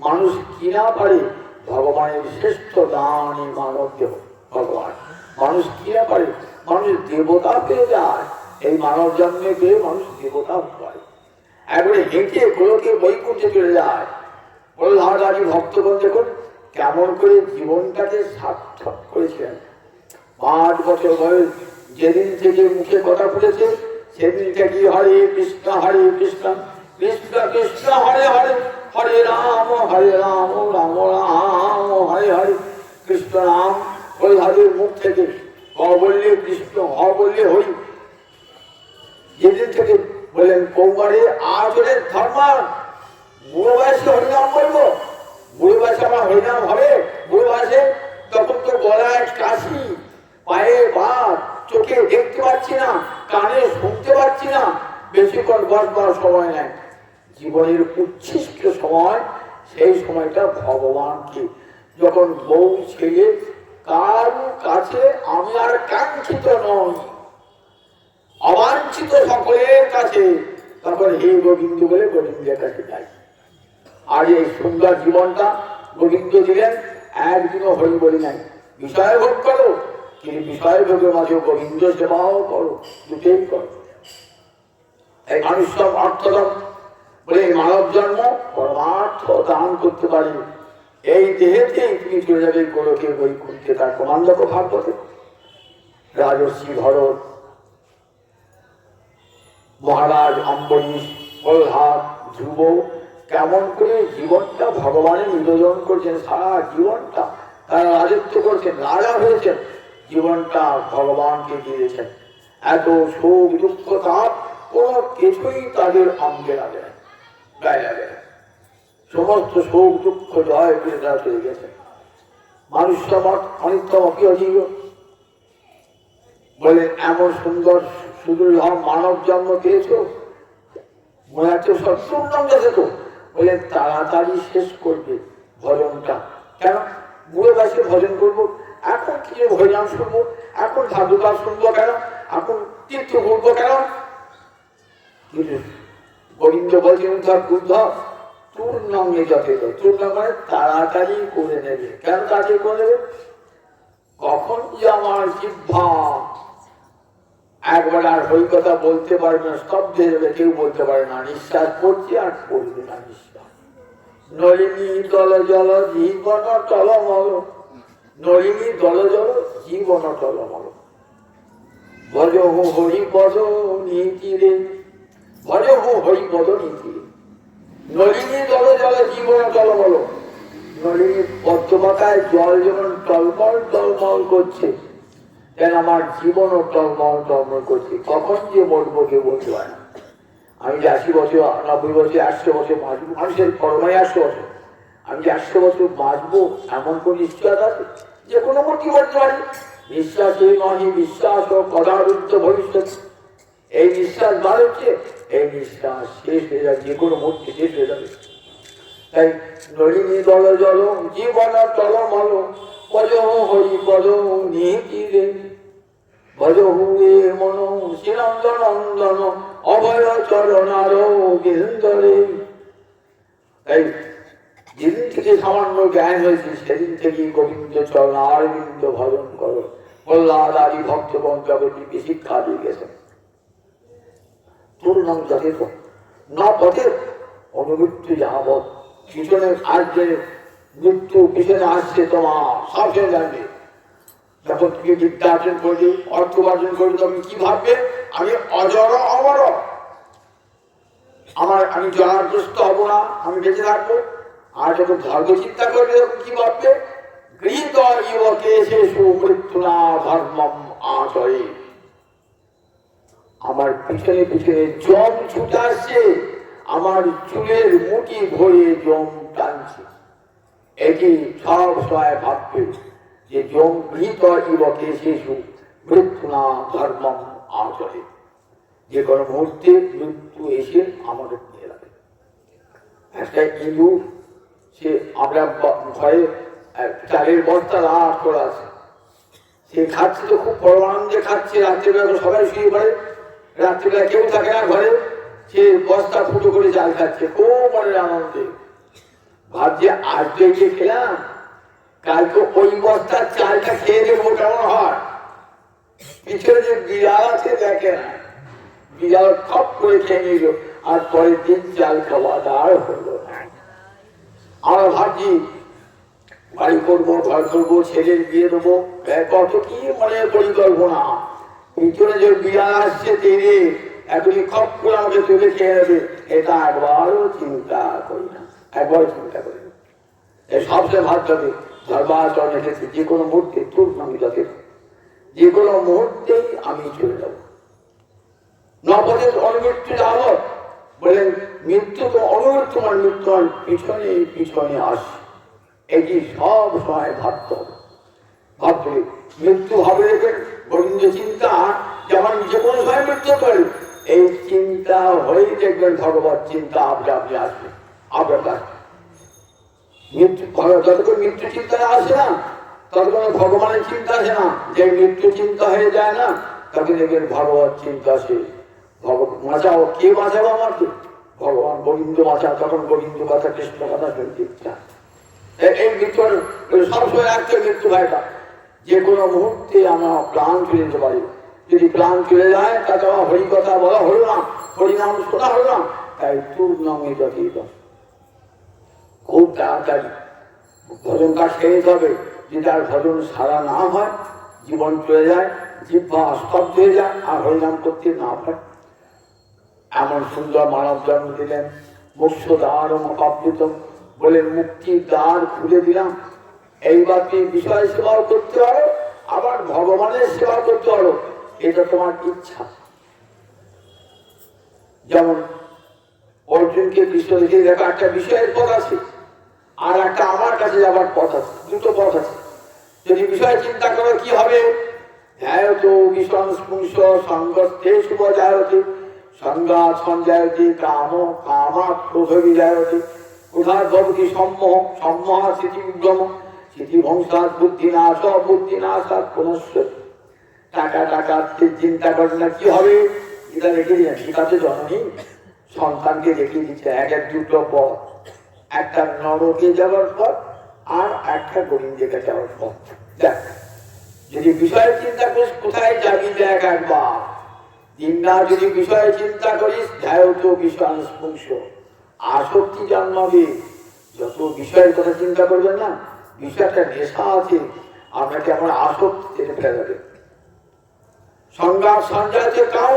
মানুষ কি না পারে? ভগবানের শ্রেষ্ঠ দান এই মানব দেহ ভগবান। মানুষ কি না পারে? মানুষ দেবতা পেয়ে যায়। এই মানব জন্মে পেয়ে মানুষ দেবতা পায়, একবারে হেঁটে গোলকে বৈকুণ্ঠে চলে যায়। প্রহ্লাদাদি ভক্তগণ দেখুন কেমন করে জীবনটাকে সার্থক করেছিলেন। 5 বছর বয়স যেদিন থেকে মুখে কথা ফুটেছে সেদিন থেকে হরে কৃষ্ণ কৃষ্ণ কৃষ্ণ হরে হরে, হরে রাম রাম রাম হরে হরে। কৃষ্ণ নাম প্রহ্লাদের মুখ থেকে হ বললে কৃষ্ণ, হ বললে হরি। যেদিন থেকে বললেন কৌমারে আচরের ধর্মান, বুড়ো বয়সে হরিনাম বলবো, বুড়ো বয়সে আমার হরিনাম হবে। বুড়ো বয়সে তখন তো গলায় কাশি, পায়ে বাদ, চোখে দেখতে পাচ্ছি না, কানে শুনতে পাচ্ছি না, বেশিক্ষণ বসবার সময় নেই। জীবনের উচ্ছিষ্ট সময়, সেই সময়টা ভগবানকে যখন বউ ছেলে কার কাছে আমি আর কাঙ্ক্ষিত নই, অবাঞ্ছিত সকলের কাছে, তখন হে গোবিন্দ বলে গোবিন্দের কাছে যাই। আর এই সুন্দর জীবনটা গোবিন্দ দিলেন, একদিনও হরি বলি নাই। বিষয় ভোগ করো, কিন্তু বিষয় ভোগের মাঝে গোবিন্দ সেবাও করো, দুটোই করো। এই মানুষ সব অর্থদম বলে মানব জন্ম পরমার্থ দান করতে পারি। এই দেহেতেই তুমি চলে যাবে গোলকে বৈকুণ্ঠে। তার প্রমাণ দেখো ভাগবতে। রাজর্ষি ভরত, মহারাজ অম্বরীশ, প্রহ্লাদ, ধ্রুব কেমন করে জীবনটা ভগবানের নিবেদন করছেন। সারা জীবনটা তারা রাজত্ব করছেন, রাজা হয়েছেন, জীবনটা ভগবানকে দিয়েছেন। এত শোক দুঃখ তাপ কোন কিছুই তাদের অঙ্গে লাগে না, গায়ে লাগে না। সমস্ত শোক দুঃখ জয় করে তারা চলে গেছে। মানুষ সমাজ অনিত্যম অপিহধীয় বলে এমন সুন্দর সুদূর্লভ মানব জন্ম পেয়েছ, মনে হচ্ছে সত্তর নাম যেত বলে তাড়াতাড়ি শেষ করবে ভজনটা। কেন বুড়ো বয়সে ভজন করবো? এখন কি হরিনাম শুনবো, এখন সাধুকার শুনবো কেন, এখন তীর্থ ঘুরবো কেন? গোবিন্দ বলছেন তার বুদ্ধ তোর নামে যথেষ্ট। তোর নাম মানে তাড়াতাড়ি করে নেবে। কেন তাড়াতাড়ি করে নেবে? কখন যে আমার জিহ্বা একবার আর ওই কথা বলতে পারবে না, স্তব্ধ হয়ে যাবে, কেউ বলতে পারে না। নিঃশ্বাস পড়ছে আর পড়বে না নিঃশ্বাস। নলিনী দল জল জীবন টলমল, নলিনী দল জল জীবন টলমল। ভজহু হরিপদ নীতিরে, ভজহু হরিপদ নীতিরে। নলিনী দল জল জীবন টলমল। নলিনী পদ্মপাতায় জল যেমন টলমল টলমল করছে, কেন আমার জীবনও টলমল টলমল করছে। কখন যে মরবো কেউ বলতে পারে না। আমি যে 80 বছর 90 বছর 100 বছর বাঁচবো, মানুষের কর্মায় 100 বছর, আমি যে 100 বছর বাঁচবো এমন কোন নিশ্চয়তা আছে? যে কোনো মূর্তি বলতে পারি বিশ্বাসে নহি বিশ্বাস ও পদারুদ্ধ ভবিষ্যৎ। এই নিঃশ্বাস বার হচ্ছে, এই নিঃশ্বাস শেষ হয়ে যাবে, যে কোনো মূর্তি শেষ হয়ে যাবে। তাই নলিনী দল জল জীবন টলমল, ভজহু হরিপদ নীতিরে। ভজহু এ মন শ্রীনন্দন নন্দন, অভয় চরণার গেন্দরে। তাই যেদিন থেকে সামান্য জ্ঞান হয়েছে সেদিন থেকে গোবিন্দ চরণার বিন্দ ভজন করো। প্রহ্লাদ আদি ভক্তগণ জগৎকে শিক্ষা দিয়ে গেছেন। তোর নাম যথেষ্ট না পথে অনুমৃত্যু যাবৎ। পিছনে আসবে মৃত্যু, পিছনে আসছে তোমার, সব জানবে। যখন তুমি বিদ্যা অর্জন করবে, অর্থ উপার্জন করবে, তখন কি ভাববে? আমি অজর অমর, আমি জনাগ্রস্ত হব না, আমি বেঁচে থাকবো। আর যখন ধর্ম চিন্তা করবে তখন কি ভাববে? গৃহীত ইবকে শেষু মৃত্যুনা ধর্মম আচরে। আমার পিছনে পিছনে জম ছুটে আসছে, আমার চুলের মুঠি ধরে জম টানছে। এটি সব সময় ভাববে যে জম গৃহীত ইবকে শেষু মৃত্যুনা ধর্মম আচরে। যে কোনো মুহূর্তে মৃত্যু এসে আমাদের নিয়ে যাবে। একটা ইঁদুর, সে আমরা ঘরে চালের বস্তা লাট করে আছে, সে খাচ্ছে তো খুব পরমানন্দে খাচ্ছে। রাত্রিবেলা সবাই শুয়ে পড়ে, রাত্রিবেলা কেউ থাকে না ঘরে, সে বস্তা ফুটো করে চাল খাচ্ছে খুব মনের আনন্দে। ভাবছে আজকে যে খেলাম, কালকে ওই বস্তার চালটা খেয়ে দেবো, কেমন হয়? পিছনে যে বিড়াল আছে দেখে না, বিড়াল খপ করে খেয়ে নিল, আর পরের দিন চাল খাওয়া আর হলো না। আমরা ভাবছি বাড়ি করবো, ঘর করবো, ছেলের বিয়ে দেবো, কত কি মানে পরিকল্পনা। পিছনে যে বিড়াল আসছে তিনি এখনই খপ করে আমাকে তুলে খেয়ে নেবে, এটা একবারও চিন্তা করি না, একবারও চিন্তা করি না। সবচেয়ে ভাবতে হবে ধর্মাচরণ এসেছে, যে কোনো মুহূর্তে তোর আমি যাতে, যে কোনো মুহূর্তেই আমি চলে যাবো। নবদের অনুমৃত্যু যাবো বলেন, মৃত্যু তো অনুমৃত্যু, আমার মৃত্যু পিছনে পিছনে আসে। এটি সব সময় ভাবতে হবে। ভাবতে মৃত্যু হবে দেখবেন গোবিন্দ চিন্তা, যেমন যে কোনো সময় মৃত্যু করে, এই চিন্তা হয়েই দেখবেন ভগবত চিন্তা আপনি আপনি আসবে, আপনার কাছে। মৃত্যু যতক্ষণ মৃত্যু চিন্তা আসে না, ততক্ষণ ভগবানের চিন্তা আসে না। যে মৃত্যু চিন্তা হয়ে যায় না, তখন দেখবেন ভগবত চিন্তা আসে। বাঁচাও, কে বাঁচাবো আমাকে? ভগবান গোবিন্দ বাঁচা। তখন গোবিন্দ কথা, কৃষ্ণ কথা শুনতে ইচ্ছা। এই মৃত্যুর সবসময় রাখতে মৃত্যু ভাইটা, যে কোনো মুহূর্তে আমার প্রাণ চলে যেতে পারি। যদি প্রাণ চলে যায়, তাতে আমার হরি কথা বলা হলো না, হরিনাম শোনা হলো না, তাই তোর নামে যথেষ্ট খুব তাড়াতাড়ি ভজন কাজ সেরে নিতে হবে। যদি আর ভজন সারা না হয়, জীবন চলে যায়, জিহ্বা স্তব্ধ হয়ে যায়, আর হরিনাম করতে না পারে। এমন সুন্দর মানব জন্ম দিলেন, মোক্ষ দ্বার অপাবৃত বলে মুক্তির দ্বার খুলে দিলাম। এইবার তুমি বিষয় সেবাও করতে পারো, আবার ভগবানের সেবা করতে পারো, এটা তোমার ইচ্ছা। যেমন অর্জুনকে কৃষ্ণ লিখে দেখো, একটা বিষয়ের পথ আছে আর একটা আমার কাছে যাবার পথ আছে, দুটো পথ আছে। যদি বিষয় চিন্তা করো কি হবে, ধ্যায়তো বিষম স্পুংস সংগস্থে শুভ জায়তে সংজ্ঞা সঞ্জায়তে কাম কামাৎ ক্রোধ বিজায়তে উধার ভবতি সম্মোহ সম্মোহ স্মৃতি বিভ্রম স্মৃতি ভংসাৎ বুদ্ধি নাশ বুদ্ধি নাশাৎ পুনশ্চ। টাকা টাকা চিন্তা করেন না, কি হবে? এটা রেখে দিলেন, গীতাতে জননী সন্তানকে রেখে দিচ্ছে এক এক দুটো পথ, একটা নরকে যাওয়ার পথ আর একটা গোবিন্দের যাওয়ার পথ। দেখ, যদি বিষয় চিন্তা করিস কোথায় যাবি দেখ একবার। দিন না যদি বিষয়ে চিন্তা করিস, ধ্যায়ত বিষয় স্পর্শ, আসক্তি জন্মাবে। যত বিষয়ের কথা চিন্তা করবেন না, বিষয়টা নেশা আছে, আপনাকে আমার আসক্তি টেনে ফেলে যাবে। সংজ্ঞা সঞ্জয়তে কাম,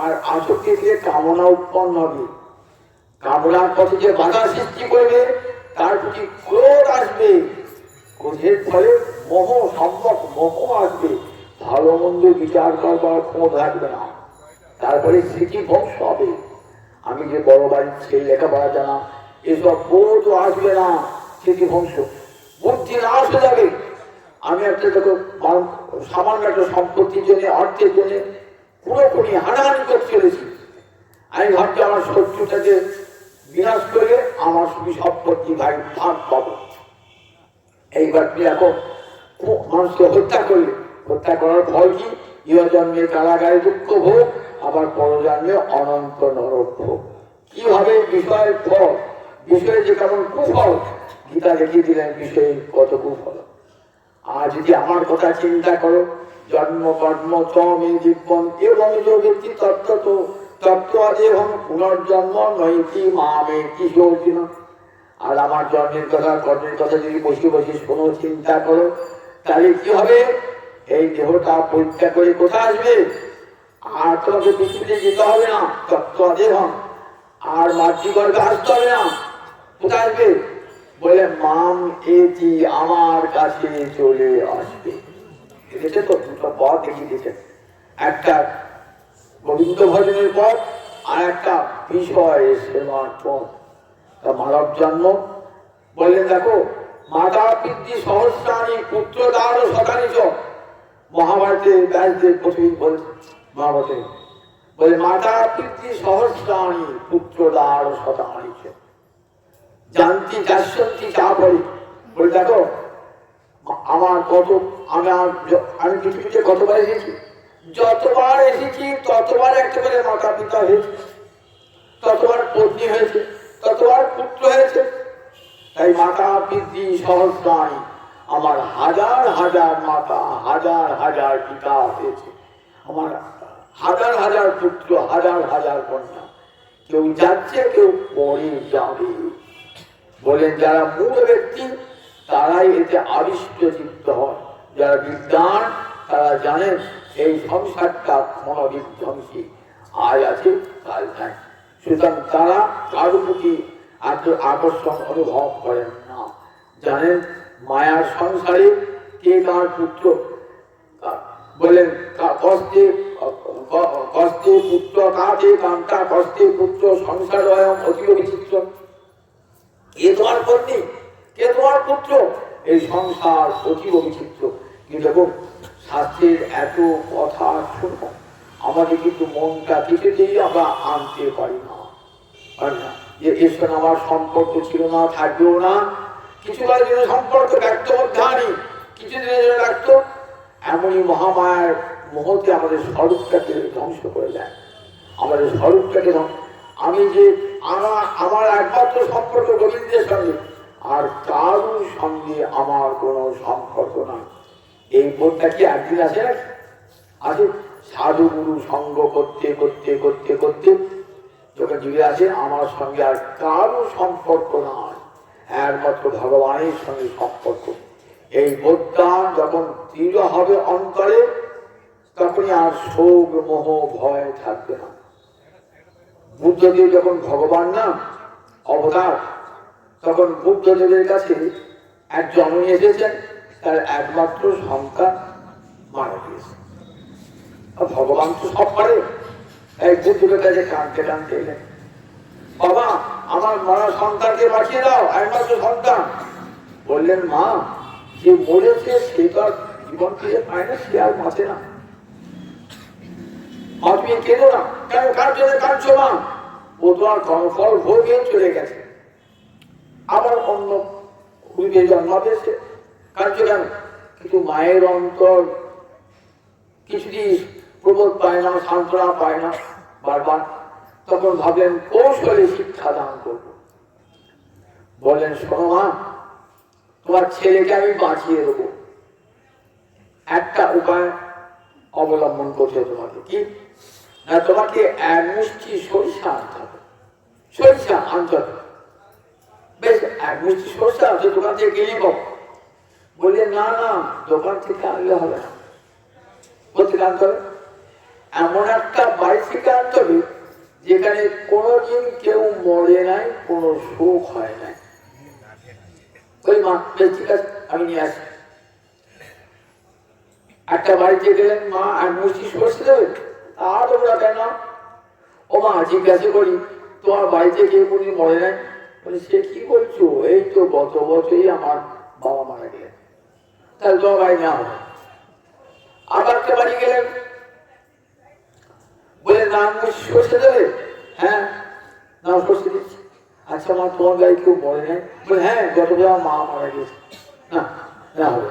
আর আসক্তি থেকে কামনা উৎপন্ন হবে। কামনার পথে যে বাধা সৃষ্টি করবে, তার প্রতি ক্রোধ আসবে, ক্রোধের ফলে মোহ, সম্যক মোহ আসবে, ভালো মন্দ বিচার করবার ক্ষমতা থাকবে না। তারপরে স্মৃতি ধ্বংস হবে। আমি যে বড় বাড়ির ছেলে, লেখাপড়া জানা, এসব বোধ আসবে না, স্মৃতি ধ্বংস, বুদ্ধি নাশ হয়ে যাবে। আমি একটা দেখো সামান্য একটা সম্পত্তির জন্য, অর্থের জন্য পুরোপুরি হানাহানি করতে চলেছি। আমি ভাবছি আমার শত্রুটাকে বিনাশ করে আমার শুধু সম্পত্তি ভাই ভাগ পাবো। এইবার এখন মানুষকে হত্যা করলে, হত্যা করার ফল কি? ইহ জন্মে কারাগারে দুঃখ ভোগ, আবার পরজন্মে অনন্ত নরক ভোগ। কিভাবে বিষয়ের ফল, বিষয়ে যে কেমন কুফল, গীতা দেখিয়ে দিলেন বিষয়ের কত কুফল। আর যদি আমার কথা চিন্তা করো, জন্ম কর্ম চমে জীবন এবং যোগেতি তত্ত্ব তত্ত্ব এবং পুনর্জন্ম নৈতি মামে কিশোর। আর আমার জন্মের কথা, কর্মের কথা যদি বসে বসে শোনো, চিন্তা করো, তাহলে কি হবে? এই দেহটা পরীক্ষা করে কোথায় আসবে? আর তোমাকে পৃথিবীতে যেতে হবে না, তত্ত্বাদেহ আর মাতৃগর্ভে আসতে হবে না। কোথায় আসবে? বলে মাম এটি আমার কাছে চলে আসবে। দেখেছে তো দুটো পথ দেখিয়ে দিয়েছেন, একটা গোবিন্দ ভজনের পথ আর একটা বিষয় সেবার পথ। তা মানব জন্ম বললেন দেখো, মাতা পিতৃ সহস্রাণী পুত্র দ্বার শতানিচ, মহাভারতের ব্যাসদেব প্রতিদিন বলছে মহাভারতে বলে মাতা পিতৃ সহস্রাণী পুত্র দ্বার শতানিচ জানতি যাচ্ছি চা পড়ি। বলে দেখো আমার কত আমি পৃথিবীতে কতবার এসেছি, যতবার এসেছি ততবার একটা করে মাতা পিতা হয়েছে, ততবার পত্নী হয়েছে, ততবার পুত্র হয়েছে। তাই মাতা পিতৃ সহস্রাণী, আমার হাজার হাজার মাতা হাজার হাজার পিতা হয়েছে, আমার হাজার হাজার পুত্র হাজার হাজার কন্যা। কেউ যাচ্ছে, কেউ পরে যাবে। বলেন যারা মূল ব্যক্তি তারাই এতে আবিষ্ট চিত্ত হয়, যারা বিদ্বান তারা জানেন এই সংসারটা ক্ষণবিধ্বংসী, আজ আছে কাল নাই। সুতরাং তারা কারো প্রতি আকর্ষণ অনুভব করেন না, জানেন মায়ার সংসারে কে কার পুত্র। বললেন কষ্টে কষ্টে পুত্র কাজে কান্তা কষ্টে পুত্র সংসার অতীব বিচিত্র। কে তোমার পত্নী, কে তোমার পুত্র, এই সংসার অতীব বিচিত্র। কিন্তু দেখো শাস্ত্রের এত কথা শুনো, আমাদের কিন্তু মনটা কিছুতেই আমরা আনতে পারি না। যে এর সঙ্গে আমার সম্পর্ক ছিল না, থাকবেও না, কিছুকালের জন্য সম্পর্ক ব্যক্ত অধ্যায়ী, কিছুদিনের জন্য ব্যক্ত, এমনই মহামায়ার মুহূর্তে আমাদের স্বরূপটাকে ধ্বংস করে দেয়, আমাদের স্বরূপটাকে। আমি যে আমার একমাত্র সম্পর্ক গোবিন্দের সঙ্গে, আর কারোর সঙ্গে আমার কোনো সম্পর্ক নাই। এই বোধটা কি একদিন আছে নাকি? আছে। সাধু গুরু সঙ্গ করতে করতে করতে করতে যখন জুড়ে আছে আমার সঙ্গে আর কারো সম্পর্ক নয়, একমাত্র ভগবানের সঙ্গে সম্পর্ক। এই বোধটা যখন দৃঢ় হবে অন্তরে, তখনই আর শোক মোহ ভয় থাকবে না। বুদ্ধদেব যখন ভগবান না অবতার, তখন বুদ্ধদেবের কাছে এক জননী এসেছেন, তার একমাত্র সন্তান মারা গিয়েছে। ভগবান তো সব পারে। এই বুদ্ধদেবের কাছে কাঁদতে কাঁদতে এলেন, বাবা আমার মরা সন্তানকে বাঁচিয়ে দাও, একমাত্র সন্তান। বললেন মা, যে মরেছে সে তো আর জীবন ফিরে পায় না, সে আর বাঁচে না। মা তুমি কেঁদো না, কেন কার জন্য কাঁদছো মা? ও তো আর কর্মফল ভোগে চলে গেছে, আবার অন্য পূর্বে জন্মাবে, সে কাঁদছো কেন? কিন্তু মায়ের অন্তর কিছুদিন প্রবোধ পায় না, সান্ত্বনা পায় না বারবার। তখন ভাবলেন কৌশলে শিক্ষা দান করবো। বললেন শোনো মা, তোমার ছেলেকে আমি বাঁচিয়ে দেবো, একটা উপায় অবলম্বন করছে তোমাকে। কি না, তোমাকে এক মুষ্টি সরিষা আনতে হবে। সরিষা আনতে হবে, বেশ এক মুষ্টি সরিষা আছে দোকান থেকে কিনে পাবো। বললে না না, দোকান থেকে আনলে হবে না, কোথেকে আনতে হবে? এমন একটা বাড়ি থেকে আনতে হবে যেখানে কোনোদিন কেউ মরে নাই, কোনো শোক হয় নাই। ওই মা বেশ ঠিক আছে, আমি নিয়ে আসি। একটা বাড়িতে গেলেন, মা এক মুষ্টি সরষে দেবে, তা তোমরা কেন? ও মা জিজ্ঞাসা করি, তোমার বাড়িতে কেউ কোনদিন মরে নাই? বলে সে কি বলছো, এই তো গত বছরই আমার বাবা মারা গেলেন। তাহলে তোমার বাড়ি না হবে। আবার একটা বাড়ি গেলেন, বলে নাম সরষে দেবে? হ্যাঁ নাম সরষে দিচ্ছি। আচ্ছা মা তোমার গাড়ি কেউ মরে নাই? বলে হ্যাঁ গত বছর আমার মা মারা গেছে। না না হবে।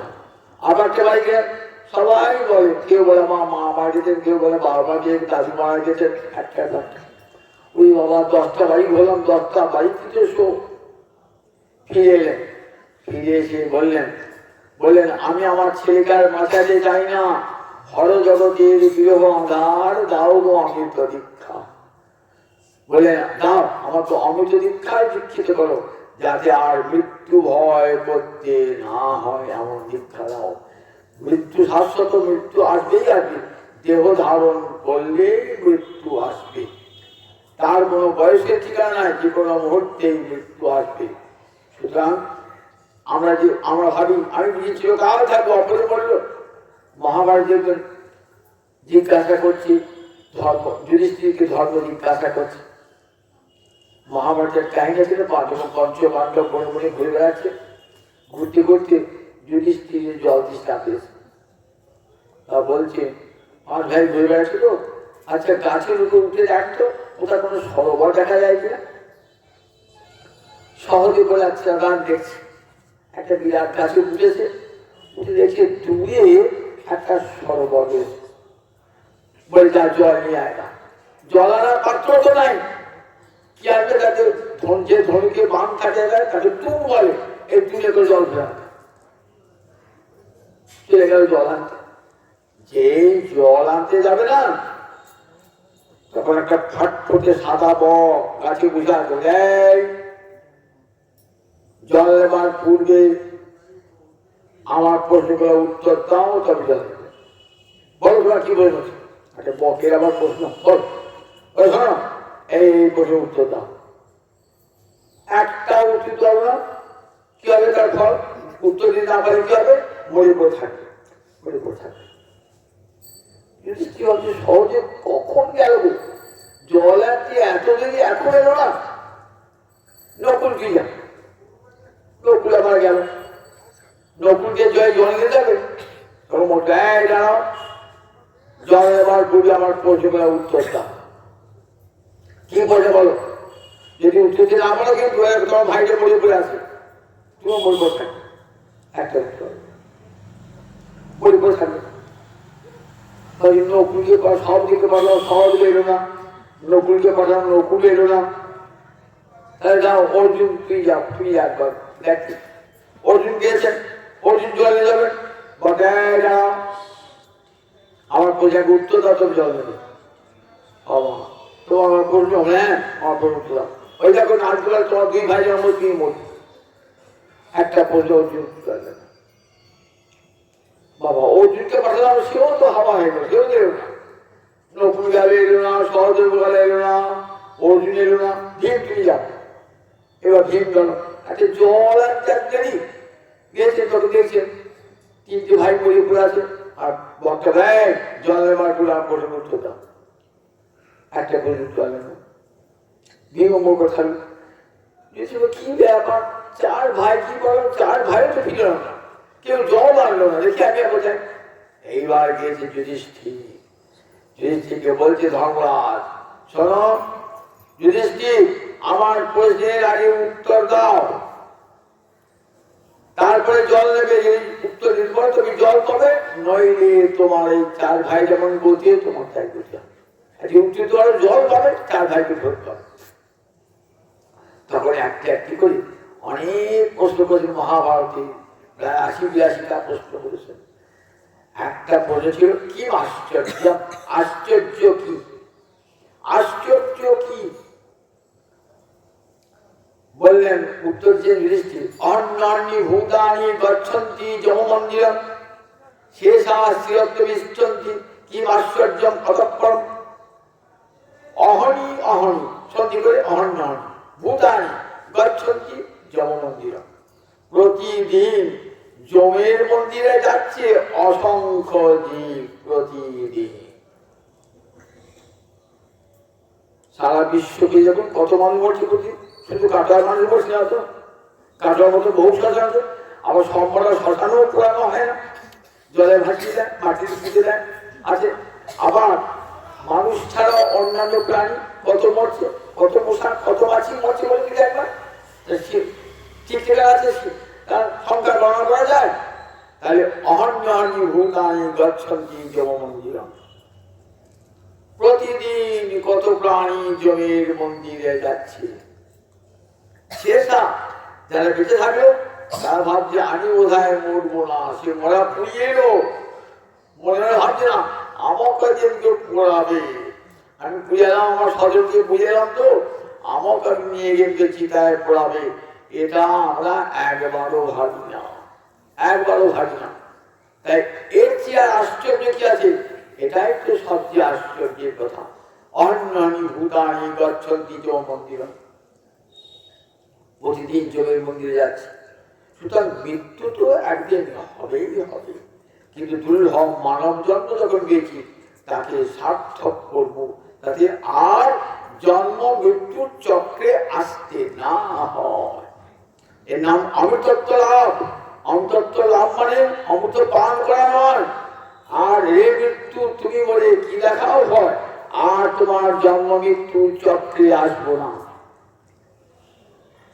আবার একটা বাড়ি গেলেন, সবাই বলে, কেউ বলে মা মারা গেছেন, কেউ বলে বাবা মারা গেছেন, দাদু মারা গেছেন, একটা ওই বাবা 10টা বাড়ি ঘুরলাম, 10টা বাড়ি থেকে শোক। ফিরে এলেন, ফিরে এসে বললেন আমি আমার ছেলেকে আর বাঁচাতে চাই না, হর জগতের বিরহ আধার দাও গো অমৃত দীক্ষা। বলে দাও, আমার তো অমৃত দীক্ষায় দীক্ষিত করো, যাতে আর মৃত্যু ভয় করতে না হয়, এমন দীক্ষা দাও। মৃত্যু শাশ্বত, মৃত্যু আসবেই আসবে, দেহ ধারণ করলে মৃত্যু আসবে, তার কোনো বয়সের ঠিকানা নাই, যে কোনো মুহূর্তেই মৃত্যু আসবে। সুতরাং আমরা ভাবি আমি বুঝি চিরকাল থাকবো, অপরে বলল মহাভারত জিজ্ঞাসা করছি ধর্ম, যুধিষ্ঠিরকে ধর্ম জিজ্ঞাসা করছে। মহাভারতের কাহিনী ছিল যখন পঞ্চ পাণ্ডব বনে বনে ঘুরে বেড়াচ্ছে, ঘুরতে ঘুরতে যুধিষ্ঠিরের জল তৃষ্ণা পেয়েছে। তা বলছে 5 ভাই ঘুরে বেড়াচ্ছে তো, আচ্ছা গাছের উপর উঠে দেখতো ওটা কোনো সরোবর দেখা যায় কিনা। সহজে বলে আচ্ছা গান দেখছে, একটা বিরাট গাছে উঠেছে, উঠে দেখছে দূরে একটা সরোবর রয়েছে। বলে যা জল নিয়ে আয় না, জল আনার পাত্র তো নাই, কি আনবে? তাকে যে ধনুকে বাম কাটে দেয় তাকে টুক বলে, এই তুলে করে জল ফেরাতে চলে গেল জল আনতে। যে জল আনতে যাবে না, তখন একটা ফাটফুটে সাদা বক গাছে বুঝা করে জল নেবার পূর্বে আমার প্রশ্নগুলো উত্তর দাও, তবে জল দেবে। বলো তোমরা কি বলে বলছো? একটা বকের আবার প্রশ্ন, বল শোনো, এই প্রশ্নের উত্তর দাও। একটা উত্তর দাও না, কি হবে তার ফল? উত্তর দিতে না পারে কি হবে? মরে পড়ে থাকবে, মরে পড়ে থাকবে। সহজে কখন গেল জল আনতে, এত দেরি এখন এলো না? নকুল কি যাবে, নকুল আমার গেল, নকুলকে জয় জল নিয়ে যাবে, তখন মোটাই দাঁড়াও, জল এবার বলি আমার পৌঁছে গেলে উত্তর দাও। কি বলে বলো? যদি উত্তর দিতে না পারো কিন্তু তোমার ভাইকে মরে পড়ে আসবে, তুমিও মরে পড়ে থাকবে, একটা উত্তর মরে পড়ে থাকবে। নকুলকে সব দিকে পাঠানো, সহজ এলো না, নকুলকে পাঠানো, নকুল এলো না, তাহলে যাও অর্জুন, তুই যাও, তুই একবার দেখ। অর্জুন গিয়েছেন, অর্জুন জলে যাবেন, বটায় যাও আমার প্রজাকে উত্তর দাও, তবে জল দেবে। তো আমার প্রশ্ন, হ্যাঁ আমার প্রশ্ন উত্তর দাও। ওই দেখো নারকেল তোমার 2 ভাই জন্ম, 2 মরি, একটা প্রশ্ন অর্জুন উত্তর দেবে। বাবা অর্জুনকে পাঠালাম, সেও তো হাওয়া হয়ে গেল, সেও এলো না, নকুল গেলে এলো না, সহদেব গেলে এলো না, অর্জুন এলো না, ভীম তুমি যাও। এবার ভীম গেল, একটা জল একটা জানি গিয়েছেন, তখন দেখছেন 3টে ভাই মরে পড়ে আছে, আর বক্তা দেয় জল নেবার করে আমার প্রশ্ন উত্তর দাও, একটা প্রশ্ন জল নেব। ভীম মোর কথা কি ব্যাপার, 4 ভাই কি বলো, 4 ভাইও তো ফিরল না, কেউ জল আনলো না, দেখি আমি কোথায়। এইবার গিয়েছে যুধিষ্ঠির, যুধিষ্ঠিরকে বলছে ধর্মরাজ শোনো, যুধিষ্ঠির আমার প্রশ্নের আগে উত্তর দাও, তারপরে জল নেবে। উত্তর দিতে পারো তুমি জল পাবে, নইলে তোমার এই 4 ভাই যেমন গতিয়ে তোমার তাই গতি হবে। উত্তর দেওয়ার জল পাবে, 4 ভাইকে ধরতে হবে। তখন একটি করে অনেক প্রশ্ন করেছেন মহাভারতে, প্রায় 80-82টা প্রশ্ন করেছেন। একটা প্রশ্ন ছিল কি আশ্চর্য, আশ্চর্য কি, আশ্চর্য কি? বললেন উত্তর যে যুধিষ্ঠির, অন্যান্যি ভূতানি গচ্ছন্তি যম মন্দিরম শেষা স্থিরত্ব বিষ্ঠন্তি কি আশ্চর্যম অতঃপরম। অহনি অহনি সন্ধি করে অহন্যানি ভূতানি গচ্ছন্তি যম মন্দিরম, প্রতিদিন যমের মন্দিরে যাচ্ছে অসংখ্য জীব, প্রতিদিন। সারা বিশ্বকে যখন কত মানুষ মরছে, শুধু কাটার মানুষ মরছে না তো, কাটার মতো বহু শ্মশান আছে, আবার সম্পর্ক শ্মশানও পুরানো হয় না, জলে ভাসিয়ে দেয়, মাটিতে পুঁতে দেয় আছে। আবার মানুষ ছাড়াও অন্যান্য প্রাণী কত মরছে, কত মশা, কত মাছি মরছে বলে কি একবার ঠিক আছে, তার সংখ্যা গণনা করা যায়। তাহলে অহন্যানি ভূতানি গচ্ছন্তি যম মন্দিরম, প্রতিদিন কত প্রাণী জমের মন্দিরে যাচ্ছে। শেষা যারা বেঁচে থাকলো তারা ভাবছে আমি বোধহয় মরবো না, সে মরা পুড়িয়ে এলো, মনে হয় ভাবছে না আমাকে যেদিকে পড়াবে, আমি পুড়ে এলাম, আমার স্বজনকে পুড়ে এলাম, তো আমাকে নিয়ে গিয়ে চিতায় পড়াবে, এটা আমরা একবারও ভাবি না, একবারও ভাবি না। তাই এর চেয়ে আশ্চর্য কি আছে? এটাই তো সবচেয়ে আশ্চর্যের কথা। অন্যানি ভূতানি গচ্ছন্তি চ মন্দিরম, প্রতিদিন যোগের মন্দিরে যাচ্ছে। সুতরাং মৃত্যু তো একদিন হবেই হবে, কিন্তু দুর্লভ মানব জন্ম যখন গেছি তাকে সার্থক করব, তাতে আর জন্ম মৃত্যুর চক্রে আসতে না হয়। এর নাম অমৃতত্ব লাভ। অমৃতত্ব লাভ মানে অমৃত পান করা নয়। আর রে মৃত্যু, তুমি বলে কি দেখাও হয়, আর তোমার জন্ম মৃত্যুর চক্রে আসবো না।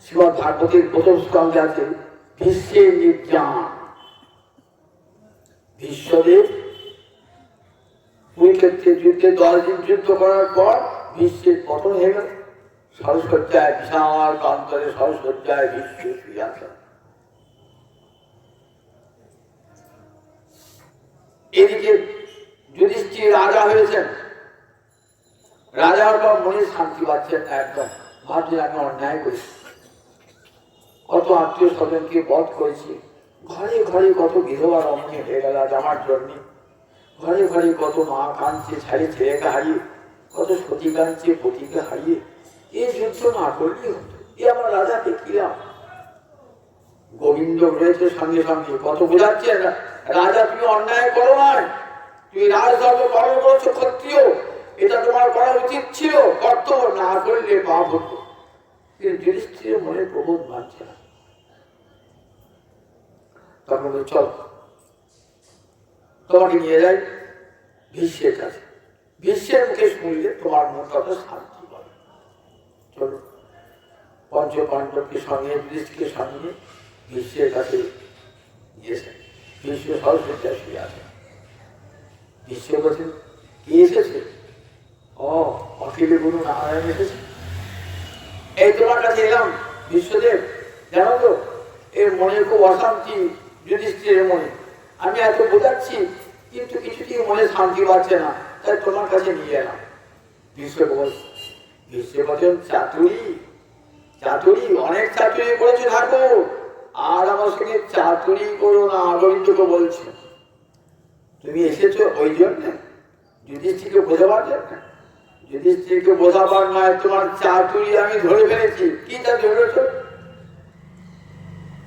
শ্রীমদ্ ভাগবতের প্রথম স্কন্ধে আছে ভীষ্মের নির্যান। ভীষ্মদেব কুরুক্ষেত্রের যুদ্ধে 10 দিন যুদ্ধ করার পর ভীষ্মের পতন হয়ে গেল। সরস্বজ্জায় বিশাল কান্তরে সরস্বজ্জায় ভীষ্ম শুয়ে আছেন। এদিকে যুধিষ্ঠির রাজা হয়েছেন। রাজা হওয়ার পর মনে শান্তি পাচ্ছেন না, একদম ভাবছেন আমি অন্যায় করেছি, কত আত্মীয় স্বজনকে বধ করেছি, ঘরে ঘরে কত বিধবা রমণী হয়ে গেল আজ আমার জন্যে, ঘরে ঘরে কত মা কাঁদছে ছাড়ি ছেলেকে হারিয়ে, কত সতী কাঁদছে পতিকে হারিয়ে। এই যুদ্ধ না করলেই হতো, এ আমার রাজা দেখিলাম। গোবিন্দ রয়েছে সঙ্গে সঙ্গে, কত বোঝাচ্ছে রাজা তুমি অন্যায় করো না, তুমি রাজধর্ম পালন করছো, ক্ষত্রিয়, এটা তোমার করা উচিত ছিল, কর্তব্য, না করলে পাপ হতো। কিন্তু যুধিষ্ঠিরের মনে প্রবোধ মানছে না। তখন চল তোমাকে নিয়ে যাই ভীষ্মের কাছে, ভীষ্মের মুখে শুনলে তোমার মন কত শান্তি পাবে। চলো, পঞ্চ পাণ্ডবকে সঙ্গে যুধিষ্ঠিরকে সঙ্গে ভীষ্মের কাছে গিয়েছেন। ভীষ্ম সরস্বতী শুয়ে আছে। ভীষ্ম বলছেন কে এসেছে? অখিল গুরু নারায়ণ এসেছে। এই তোমার কাছে এলাম বিশ্বদেব, জানো তো এর মনে খুব অশান্তি যুধিষ্ঠিরের মনে, আমি এত বোঝাচ্ছি কিন্তু কিছুতেই মনে শান্তি পাচ্ছে না, তাই তোমার কাছে নিয়ে এলাম। ভীষ্ম বলছেন চাতুরি, চাতুরি অনেক চাতুরি করেছে ঠাকুর, আর আমার সঙ্গে চাতুরি করো না। গোবিন্দকে বলছে তুমি এসেছো ওই জন্য যুধিষ্ঠিরকে বোঝাবার জন্য। যুধিষ্ঠিরকে বোঝাবার নয়, তোমার চাতুরি আমি ধরে ফেলেছি। কি চাতুরি ধরেছ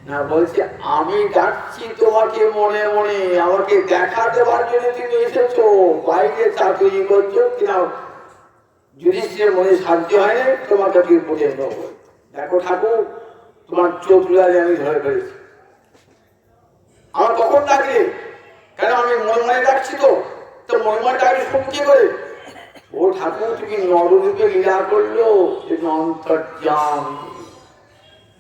না? বলছে আমি ডাকছি তোমাকে মনে মনে, আমাকে দেখা দেওয়ার জন্য তুমি এসেছো, বাইরে চাতুরি করছো কিনা। যুধিষ্ঠিরের মনে শান্তি হয় না, তোমাকে কি বুঝে নেব। দেখো ঠাকুর, তোমার চতুরি আমি ধরে ফেলেছি। আমার কখন ডাকলে? কেন আমি মনে মনে ডাকছি, তো মনে মনে ডাকলে শুনতে কি করে? ও ঠাকুর, তুমি নররূপে লীলা করলো, তুমি অন্তর্যামী।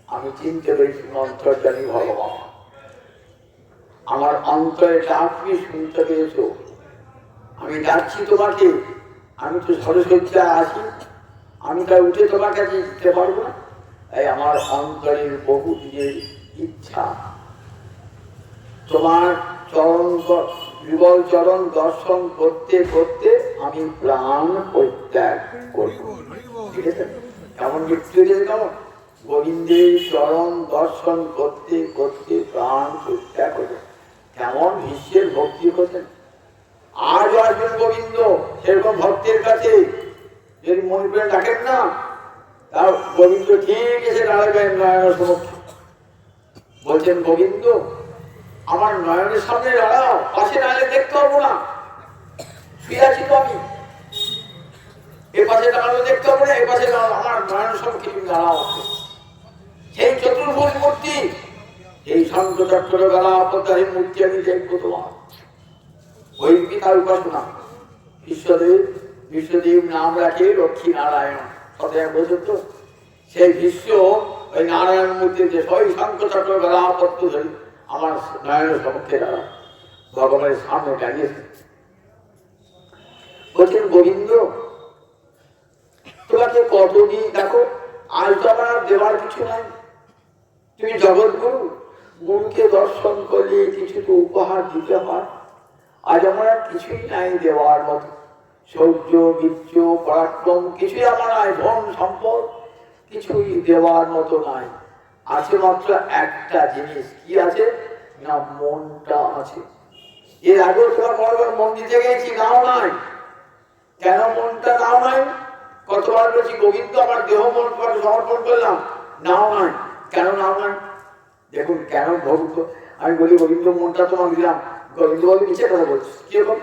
আমি চিনতে পেরেছি অন্তর্যামী ভগবান। আমার অন্তরে ডাক তুমি শুনতে পেরেছ। আমি ডাকছি তোমাকে, আমি তো সরস্বতীরা আছি, আমি তাই উঠে তোমার কাছে দিতে পারবো না। তাই আমার অন্তরের বহু দিনের ইচ্ছা তোমার চরণ, যুগল চরণ দর্শন করতে করতে আমি প্রাণ পরিত্যাগ করব। ঠিক আছে? কেমন মৃত্যু হয়েছে, কেমন গোবিন্দের চরণ দর্শন করতে করতে প্রাণ পরিত্যাগ করবে, কেমন ভীষ্মের ভক্তি করতেন। আজও আসবেন গোবিন্দ সেরকম ভক্তের কাছে, যদি মনে করে ডাকেন না, তাও গোবিন্দ ঠিক এসে দাঁড়াবেন নয়নের সমক্ষে। বলছেন গোবিন্দ আমার নয়নের সামনে দাঁড়াও, পাশে দাঁড়ালে দেখতে পাবো না, শুয়ে আছি তো আমি, এ পাশে দাঁড়ালে দেখতে পাবো না, এ পাশে দাঁড়াও, আমার নয়নের সম্মুখে তুমি দাঁড়াও। সেই চতুর্ভুজ মূর্তি, এই শঙ্খচক্র গলা পদ্মাহীন মূর্তি আমি দেখবো তোমার। ওই পিতার উপাসনা বিশ্বদেব, বিশ্বদেব নাম রাখে লক্ষ্মী নারায়ণ, সদায় বোঝো তো। সেই বিশ্ব ওই নারায়ণ মূর্তিতে ওই শঙ্খচক্র গলা পদ্ম ধরি আমার নয়নের সম্মুখে দাঁড়া, ভগবানের সামনে দাঁড়িয়েছে। বলছেন গোবিন্দ তোমাকে কতদিন দেখো, আজ তো আমার দেওয়ার কিছু নাই, তুমি জগৎগুরু, গুরুকে দর্শন করলে কিছু তো উপহার দিতে হয়। আজ আমার কিছুই নাই দেওয়ার মতো, শৌর্য বীর্য পরাক্রম কিছুই আমার নাই, ধন সম্পদ কিছুই দেওয়ার মতো নাই। আছে মাত্র একটা জিনিস, কি আছে না? মনটা আছে। এর আগেও তোমার বড় মন দিতে গেছি, নাও নাই। কেন মনটা নাও নাই? কতবার বলছি গোবিন্দ আমার দেহ মন তোমাকে সমর্পণ করলাম, নাও নাই। কেন নাও নাই? দেখুন কেন ভক্ত। আমি বলি গোবিন্দ মনটা তোমাকে দিলাম, গোবিন্দ বলে নিচে কথা বলছি কিরকম,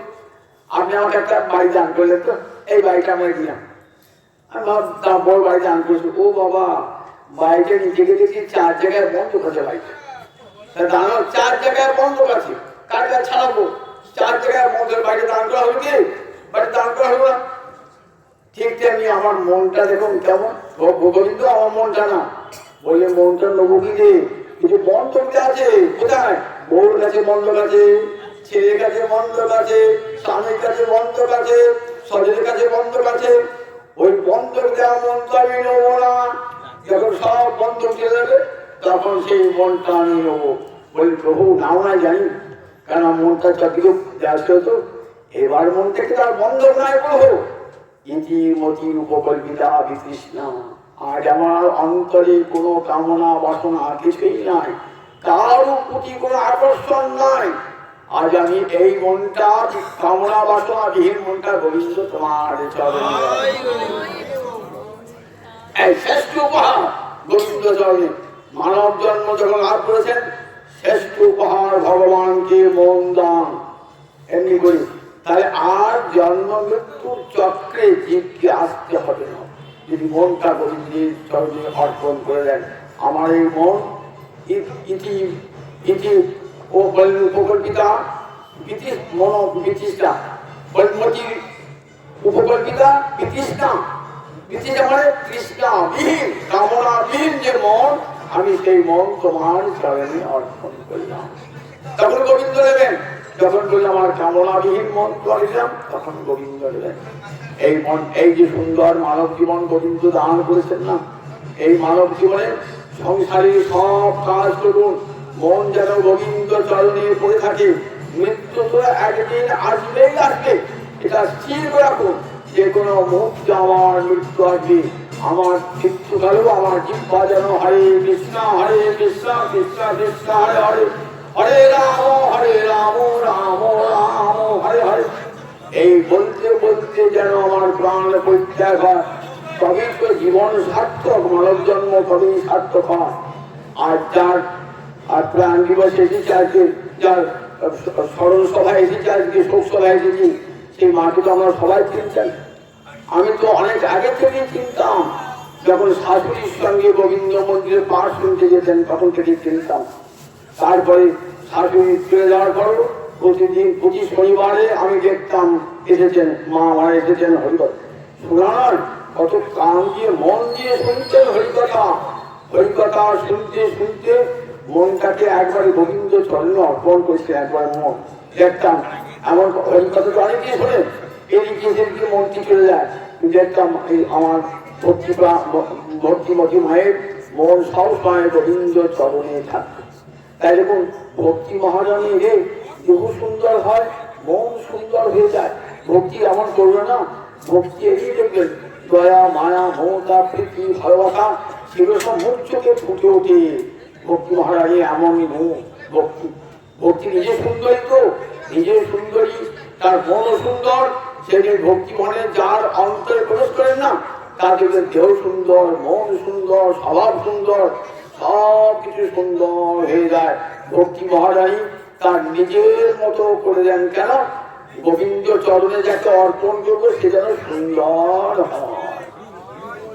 আপনি আমাকে একটা বাড়ি দান করলেন তো, এই বাড়িটা আমাকে দিলাম। আমি ভাবতাম বড় বাড়ি দান করছি, ও বাবা বাড়িটা নিচে গেছি 4 জায়গায় বন্ধ করছে বাড়িটা, দাঁড়ানো 4 জায়গায় বন্ধ আছে, কার কাছে ছাড়াবো? 4 জায়গায় মন্দির বাড়ি দান করা হলো কি? বাড়ি দান করা হলো না। ঠিক তেমনি আমার মনটা দেখুন কেমন, গোবিন্দ আমার মনটা না, বললে মনটা নেবো কি রে, কিছু বন্ধক আছে। কোথায়? বউর কাছে বন্ধক আছে, ছেলের কাছে বন্ধক আছে, স্বামীর কাছে বন্ধক আছে, স্বজনের কাছে বন্ধক আছে। ওই বন্ধক দেওয়া মনটা আমি নেবো না। যখন সব বন্ধক চলে যাবে তখন সেই মনটা আমি নেবো। বলি প্রভু নাও না জানি, কারণ মনটা চাকরি ব্যস্ত হতো, এবার মন থেকে তার বন্ধক নাই প্রভু। ইতি মতি উপকল্পিতা বিতৃষ্ণা, আজ আমার অন্তরে কোনো কামনা বাসনা কিছুই নাই, কারো প্রতি কোনো আকর্ষণ নাই। আজ আমি এই মনটা, কামনা বাসনা বিহীন মনটা গোবিন্দ তোমার চরণে, এই শ্রেষ্ঠ উপহার গোবিন্দ চরণে। মানব জন্ম যখন লাভ করেছেন, শ্রেষ্ঠ উপহার ভগবানকে মন দান। এমনি করি তাহলে আর জন্ম মৃত্যুর চক্রে জীবকে আসতে হবে না, যদি মনটা গোবিন্দের চরণে অর্পণ করে দেন। আমার এই মন ইতি ইতি ও উপকল্পিতা বিতৃষ্ণা, উপকল্পিতা বিতৃষ্ণা, বিতৃষ্ণা মানে তৃষ্ণা বিহীন, কামনা বিহীন যে মন, আমি সেই মন তোমার চরণে অর্পণ করলাম। তখন গোবিন্দ নেবেন। যখন বলি আমার কামনাবিহীন মন করিলাম, তখন গোবিন্দ নেবেন। এই মন, এই যে সুন্দর মানব জীবন গোবিন্দ দান করেছেন না, এই মানব জীবনে সংসারে সব কাজ করুন, মন যেন গোবিন্দ চরণে পড়ে থাকে। মৃত্যু তো একদিন আসবেই আসবে, এটা স্থির রাখুন। যে কোনো মুহূর্তে আমার মৃত্যু আসবে। আমার মৃত্যুকালেও আমার জিহ্বা যেন হরে কৃষ্ণ কৃষ্ণ কৃষ্ণ হরে হরে, হরে রাম রাম রাম হরে হরে, এই বলতে বলতে যেন আমার প্রাণ পরিত্যাগ হয়। তবেই তো জীবন সার্থক, মানব জন্ম তবেই সার্থক হয়। আর যার আর প্রাণ দিবস এসেছে আজকে, যার স্মরণ সভায় এসেছে আজকে, শোক সভায় এসেছি, সেই মাকে তো আমরা সবাই চিনতেন। আমি তো অনেক আগে থেকেই চিনতাম, যখন শাশুড়ির সঙ্গে গোবিন্দ মন্দিরে পাঠ শুনতে যেতেন তখন থেকে চিনতাম। তারপরে শাশুড়ি চলে যাওয়ার পরও প্রতিদিন প্রতি শনিবারে আমি দেখতাম এসেছেন, মা মারা এসেছেন হরিকথা শোনার, কত কান দিয়ে মন দিয়ে শুনতেন হরিকথা। হরিকথা শুনতে শুনতে মনটাকে একবারে গোবিন্দ চরণে অর্পণ করছে, একবার মন দেখতাম। এমন হরিকথা তো অনেকেই শোনে, এদিকে সেদিকে মনটি চলে যায়। দেখতাম এই আমার ভক্তিমতী মায়ের মন সবসময় গোবিন্দ চরণে থাকত। তাই দেখুন ভক্তি মহারানী রে দেহ সুন্দর হয়, মন সুন্দর হয়ে যায়। ভক্তি এমন করবে না, ভক্তি এগিয়ে দেখবেন দয়া মায়া মমতা প্রীতি ভালোবাসা সেগুলো সব মুখ চোখে ফুটে ওঠে। ভক্তি মহারানী এমনই মুখ ভক্তি। ভক্তি নিজে সুন্দরী তো, নিজে সুন্দরী, তার মনও সুন্দর। সেদিন ভক্তি মনে যার অন্তরে প্রবেশ করেন না, তার দেখবেন দেহ সুন্দর, মন সুন্দর, স্বভাব সুন্দর, সব কিছু সুন্দর হয়ে যায়। ভক্তি মহারানী তার নিজের মতো করে দেন। কেন? গোবিন্দ চরণে যাকে অর্পণ করবো সে যেন সুন্দর হয়।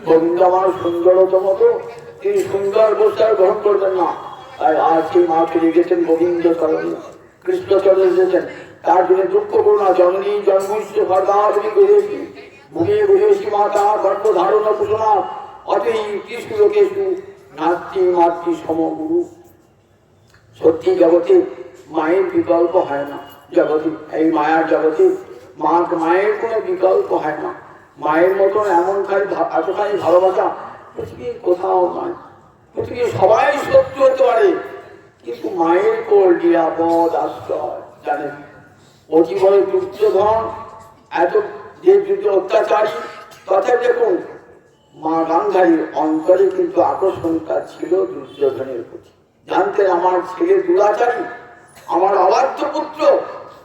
গোবিন্দ আমার সুন্দরতম তো, তিনি সুন্দর বসে গ্রহণ করবেন না। আর আজ সেই মাকে রেখেছেন গোবিন্দ চরণে, কৃষ্ণ চরণে রেখেছেন। তার জন্য দুঃখ করো না, জননী জন্মস্য ভর্দাবলী গৃহেষি ভূমি গৃহেষি মাতা গর্ভধারণ কুসুমা অতই কৃষ্ণ লোকেশু নাস্তি মাতৃ সমগুরু। সত্যি জগতে মায়ের বিকল্প হয় না। জগতে এই মায়ার জগতে মায়ের কোনো বিকল্প হয় না। মায়ের মতন এমনখানি এতখানি ভালোবাসা পৃথিবীর কোথাও নয়। পৃথিবীর সবাই শত্রু হতে পারে, কিন্তু মায়ের কোল নিরাপদ আশ্রয়। জানেন অজীবনের দুর্যোধন এত যে যুদ্ধ অত্যাচারী, তথাপি দেখুন মা গান্ধারীর অন্তরে কিন্তু আকর্ষণটা ছিল দুর্যোধনের প্রতি। জানতেন আমার ছেলে দুরাচারী, আমার অবাধ্য পুত্র,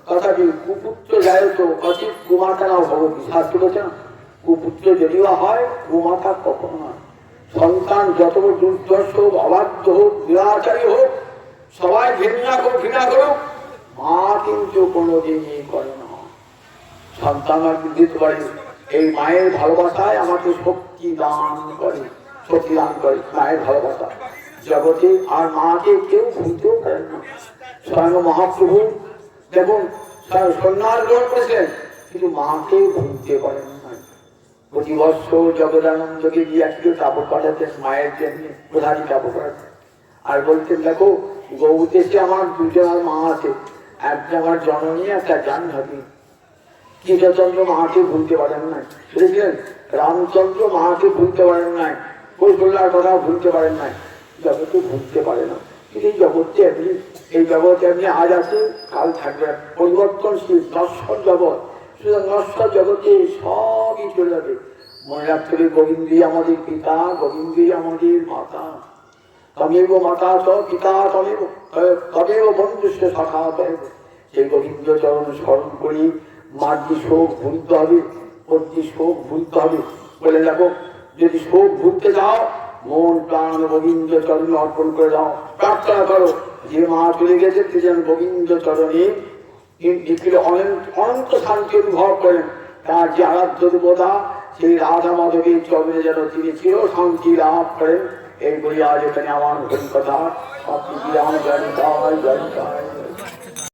তথাপি কুপুত্র যায় তো অচিত কুমাতা না ভগবতী শাস্ত্র বলছে না, কুপুত্র যদিও হয় কুমাতা কখনো নয়। সন্তান যত দুর্দর্শ হোক, অবাধ্য হোক, দুরাচারী হোক, সবাই ঘৃণা করুক, মা কিন্তু কোনোদিনই করে না। সন্তান দিতে পারে এই মায়ের ভালোবাসায় আমাকে শক্তি দান করে, মায়ের ভালোবাসা জগতে আর মাকে কেউ ভুলতেও পারেন না। স্বয়ং মহাপ্রভু দেখুন সন্ন্যাস গ্রহণ করেছেন, কিন্তু মাকে ভুলতে পারেন না। প্রতি বছর জগদানন্দকে গিয়ে একটু কাপড় পাঠাতেন মায়ের জন্য, প্রধানী কাপড় পাঠাতেন, আর বলতেন দেখো গৌদেশে আমার দুজন মা আছে, একটা আমার জননী, একটা জাহ্নবী। কৃষ্ণচন্দ্র মাকে ভুলতে পারেন নাই, বুঝেছিলেন? রামচন্দ্র মাকে ভুলতে পারেন নাই, কৌশল্যার কথা ভুলতে পারেন নাই, জগতে ভুলতে পারে না। কিন্তু এই জগৎটি এমনি, এই জগতে এমনি আজ আছে কাল থাকবে, পরিবর্তনশীল নশ্বর জগৎ। সুতরাং নশ্বর জগতে সবই চলে যাবে। মনে রাখতে হবে গোবিন্দই আমাদের পিতা, গোবিন্দই আমাদের মাতা। তমেব মাতা চ পিতা তমেব বন্ধুস্য সখা তমেব। সেই গোবিন্দ চরণ স্মরণ করি মাটি শোক ভুলতে হবে, প্রতি শোক ভুলতে হবে। বলে দেখো যদি শোক ভুলতে যাও, মন প্রাণ গোবিন্দ চরণে অর্পণ করে দাও, প্রার্থনা করো যে মা চলে গেছে সে যেন গোবিন্দ চরণে অনন্ত শান্তি অনুভব করেন। তার যে আরাধ্য দেবতা সেই রাধা মাধবের চরণে যেন তিনি চির শান্তি লাভ করেন। এই বলি আজ এখানে আমার কথা সব কিছু আমার জয় জয় জয়।